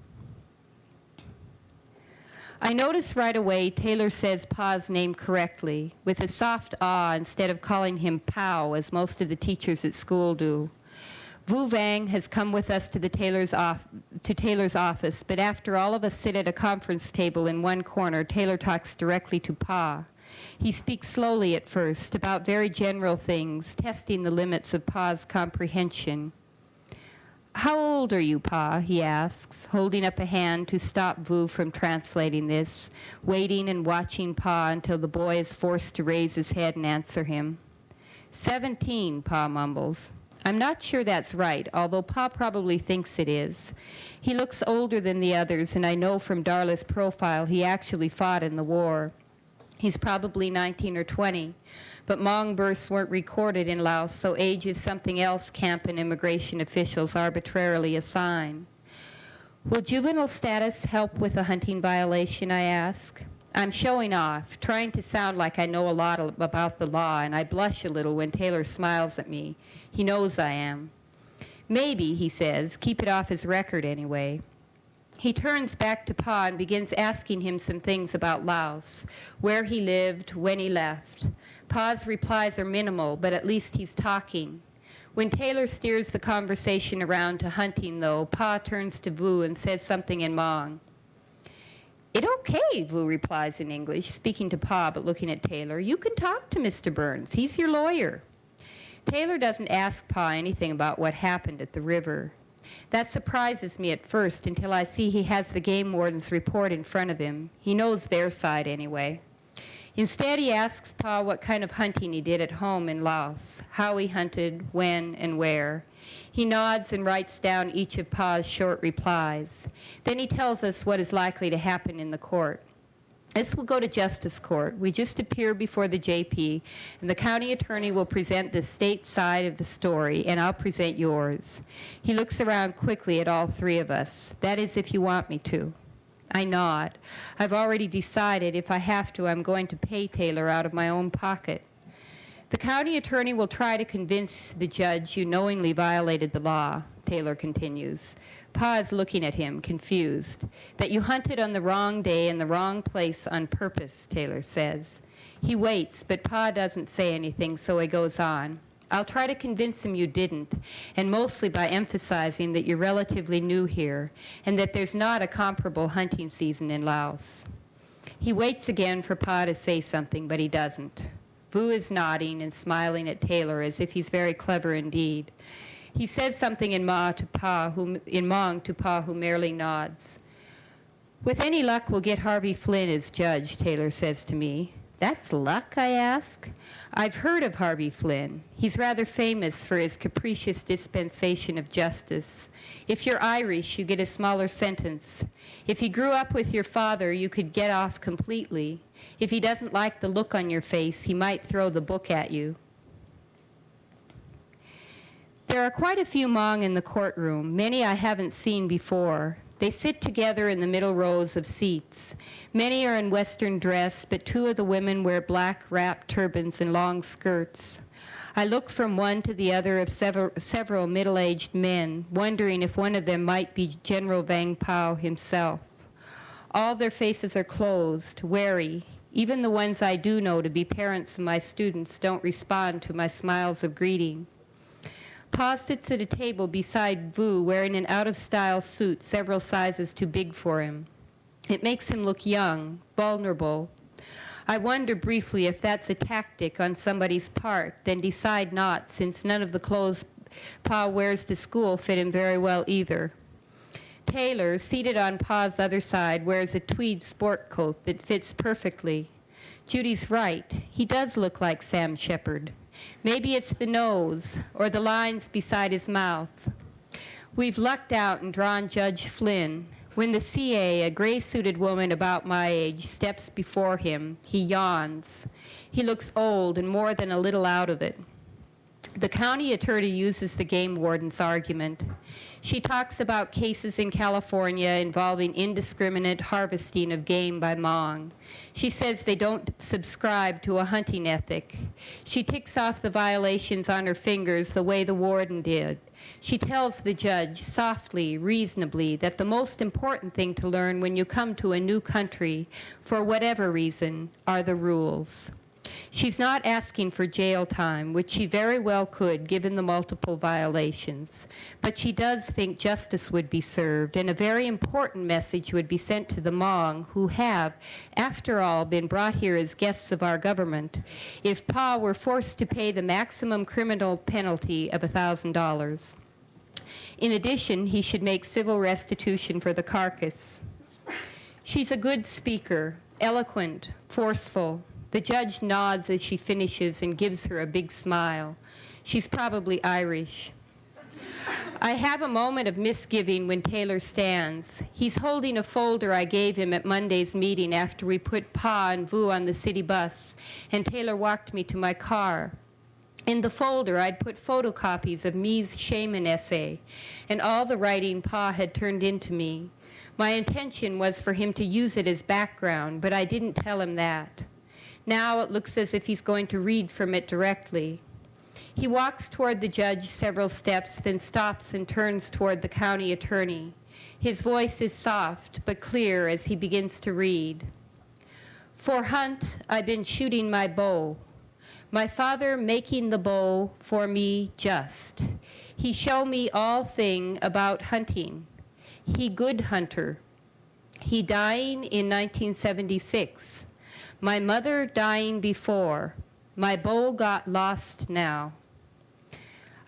I notice right away Taylor says Pa's name correctly, with a soft awe instead of calling him Pao, as most of the teachers at school do. Vu Vang has come with us to Taylor's office, but after all of us sit at a conference table in one corner, Taylor talks directly to Pa. He speaks slowly at first, about very general things, testing the limits of Pa's comprehension. "How old are you, Pa?" he asks, holding up a hand to stop Vu from translating this, waiting and watching Pa until the boy is forced to raise his head and answer him. 17, Pa mumbles. I'm not sure that's right, although Pa probably thinks it is. He looks older than the others, and I know from Darla's profile he actually fought in the war. He's probably 19 or 20, but Hmong births weren't recorded in Laos, so age is something else camp and immigration officials arbitrarily assign. "Will juvenile status help with a hunting violation?" I ask. I'm showing off, trying to sound like I know a lot about the law, and I blush a little when Taylor smiles at me. He knows I am. "Maybe," he says, "keep it off his record anyway." He turns back to Pa and begins asking him some things about Laos, where he lived, when he left. Pa's replies are minimal, but at least he's talking. When Taylor steers the conversation around to hunting, though, Pa turns to Vu and says something in Hmong. "It okay," Vu replies in English, speaking to Pa but looking at Taylor. "You can talk to Mr. Burns. He's your lawyer." Taylor doesn't ask Pa anything about what happened at the river. That surprises me at first until I see he has the game warden's report in front of him. He knows their side anyway. Instead, he asks Pa what kind of hunting he did at home in Laos, how he hunted, when, and where. He nods and writes down each of Pa's short replies. Then he tells us what is likely to happen in the court. This will go to Justice Court. We just appear before the JP, and the county attorney will present the state side of the story, and I'll present yours. He looks around quickly at all three of us. "That is, if you want me to." I nod. I've already decided if I have to, I'm going to pay Taylor out of my own pocket. The county attorney will try to convince the judge you knowingly violated the law, Taylor continues. Pa is looking at him, confused. That you hunted on the wrong day in the wrong place on purpose, Taylor says. He waits, but Pa doesn't say anything, so he goes on. I'll try to convince him you didn't, and mostly by emphasizing that you're relatively new here, and that there's not a comparable hunting season in Laos. He waits again for Pa to say something, but he doesn't. Vu is nodding and smiling at Taylor as if he's very clever indeed. He says something in Hmong to Pa, who merely nods. With any luck, we'll get Harvey Flynn as judge, Taylor says to me. That's luck, I ask. I've heard of Harvey Flynn. He's rather famous for his capricious dispensation of justice. If you're Irish, you get a smaller sentence. If he grew up with your father, you could get off completely. If he doesn't like the look on your face, he might throw the book at you. There are quite a few Hmong in the courtroom, many I haven't seen before. They sit together in the middle rows of seats. Many are in Western dress, but 2 of the women wear black wrapped turbans and long skirts. I look from one to the other of several middle-aged men, wondering if one of them might be General Vang Pao himself. All their faces are closed, wary. Even the ones I do know to be parents of my students don't respond to my smiles of greeting. Pa sits at a table beside Vu wearing an out-of-style suit several sizes too big for him. It makes him look young, vulnerable. I wonder briefly if that's a tactic on somebody's part, then decide not, since none of the clothes Pa wears to school fit him very well either. Taylor, seated on Pa's other side, wears a tweed sport coat that fits perfectly. Judy's right. He does look like Sam Shepard. Maybe it's the nose or the lines beside his mouth. We've lucked out and drawn Judge Flynn. When the CA, a gray-suited woman about my age, steps before him, he yawns. He looks old and more than a little out of it. The county attorney uses the game warden's argument. She talks about cases in California involving indiscriminate harvesting of game by Hmong. She says they don't subscribe to a hunting ethic. She ticks off the violations on her fingers the way the warden did. She tells the judge, softly, reasonably, that the most important thing to learn when you come to a new country, for whatever reason, are the rules. She's not asking for jail time, which she very well could, given the multiple violations. But she does think justice would be served, and a very important message would be sent to the Hmong, who have, after all, been brought here as guests of our government, if Pa were forced to pay the maximum criminal penalty of $1,000. In addition, he should make civil restitution for the carcass. She's a good speaker, eloquent, forceful. The judge nods as she finishes and gives her a big smile. She's probably Irish. I have a moment of misgiving when Taylor stands. He's holding a folder I gave him at Monday's meeting after we put Pa and Vu on the city bus, and Taylor walked me to my car. In the folder, I'd put photocopies of Mies Shaman essay and all the writing Pa had turned into me. My intention was for him to use it as background, but I didn't tell him that. Now it looks as if he's going to read from it directly. He walks toward the judge several steps, then stops and turns toward the county attorney. His voice is soft but clear as he begins to read. For hunt, I've been shooting my bow. My father making the bow for me just. He show me all thing about hunting. He good hunter. He dying in 1976. My mother dying before. My bow got lost now.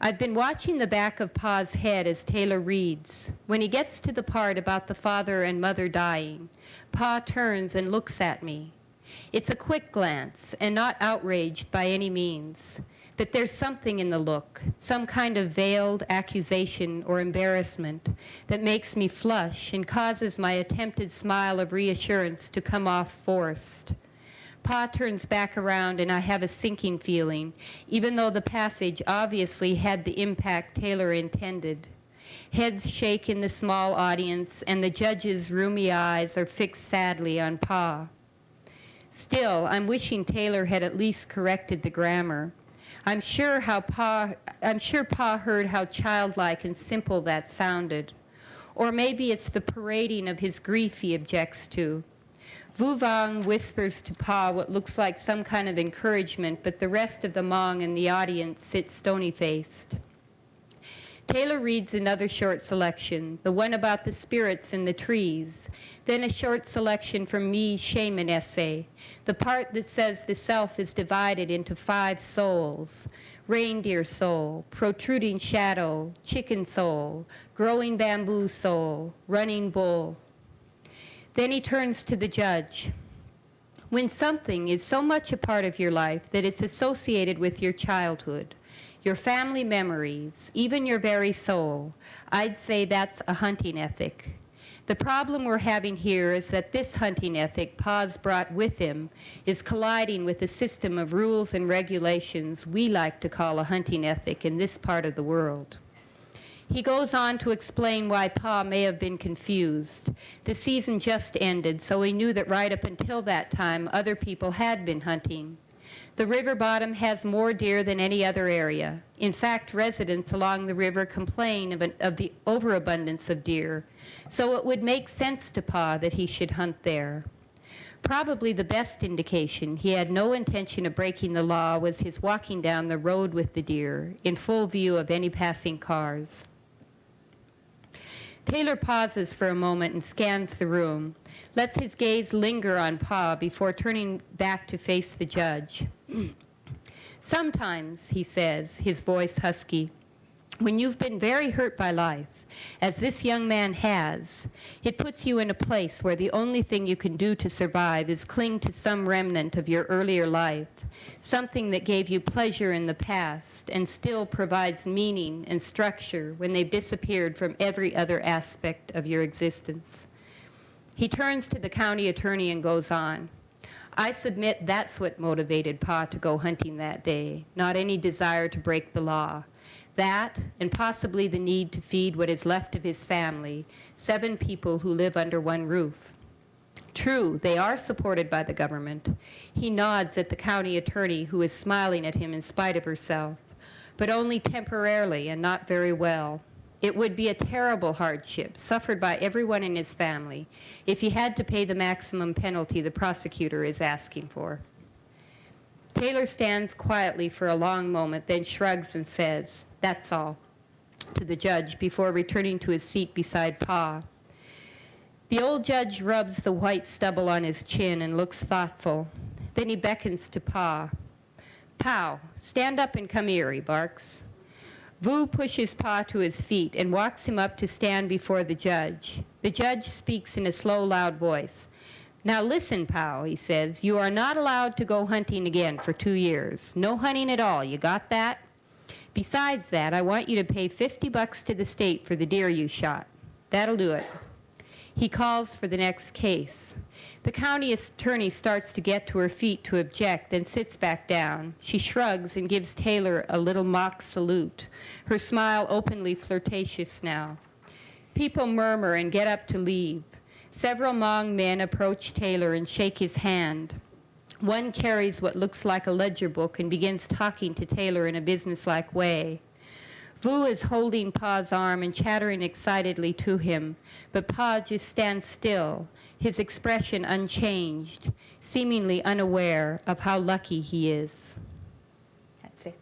I've been watching the back of Pa's head as Taylor reads. When he gets to the part about the father and mother dying, Pa turns and looks at me. It's a quick glance and not outraged by any means. But there's something in the look, some kind of veiled accusation or embarrassment that makes me flush and causes my attempted smile of reassurance to come off forced. Pa turns back around and I have a sinking feeling, even though the passage obviously had the impact Taylor intended. Heads shake in the small audience and the judge's rheumy eyes are fixed sadly on Pa. Still, I'm wishing Taylor had at least corrected the grammar. I'm sure Pa heard how childlike and simple that sounded. Or maybe it's the parading of his grief he objects to. Vu Vang whispers to Pa what looks like some kind of encouragement, but the rest of the Hmong in the audience sits stony-faced. Taylor reads another short selection, the one about the spirits in the trees, then a short selection from Mi's shaman essay, the part that says the self is divided into 5 souls: reindeer soul, protruding shadow, chicken soul, growing bamboo soul, running bull. Then he turns to the judge. When something is so much a part of your life that it's associated with your childhood, your family memories, even your very soul, I'd say that's a hunting ethic. The problem we're having here is that this hunting ethic Pa's brought with him is colliding with a system of rules and regulations we like to call a hunting ethic in this part of the world. He goes on to explain why Pa may have been confused. The season just ended, so he knew that right up until that time, other people had been hunting. The river bottom has more deer than any other area. In fact, residents along the river complain of the overabundance of deer, so it would make sense to Pa that he should hunt there. Probably the best indication he had no intention of breaking the law was his walking down the road with the deer, in full view of any passing cars. Taylor pauses for a moment and scans the room, lets his gaze linger on Pa before turning back to face the judge. Sometimes, he says, his voice husky, when you've been very hurt by life, as this young man has, it puts you in a place where the only thing you can do to survive is cling to some remnant of your earlier life, something that gave you pleasure in the past and still provides meaning and structure when they've disappeared from every other aspect of your existence. He turns to the county attorney and goes on. I submit that's what motivated Pa to go hunting that day, not any desire to break the law. That, and possibly the need to feed what is left of his family, 7 people who live under one roof. True, they are supported by the government. He nods at the county attorney, who is smiling at him in spite of herself, but only temporarily and not very well. It would be a terrible hardship, suffered by everyone in his family, if he had to pay the maximum penalty the prosecutor is asking for. Taylor stands quietly for a long moment, then shrugs and says, "That's all," to the judge before returning to his seat beside Pa. The old judge rubs the white stubble on his chin and looks thoughtful. Then he beckons to Pa. "Pow, stand up and come here," he barks. Vu pushes Pa to his feet and walks him up to stand before the judge. The judge speaks in a slow, loud voice. "Now listen, Pow," he says, "you are not allowed to go hunting again for 2 years. No hunting at all, you got that? Besides that, I want you to pay $50 to the state for the deer you shot. That'll do it." He calls for the next case. The county attorney starts to get to her feet to object, then sits back down. She shrugs and gives Taylor a little mock salute, her smile openly flirtatious now. People murmur and get up to leave. Several Hmong men approach Taylor and shake his hand. One carries what looks like a ledger book and begins talking to Taylor in a businesslike way. Vu is holding Pa's arm and chattering excitedly to him, but Pa just stands still, his expression unchanged, seemingly unaware of how lucky he is. That's it.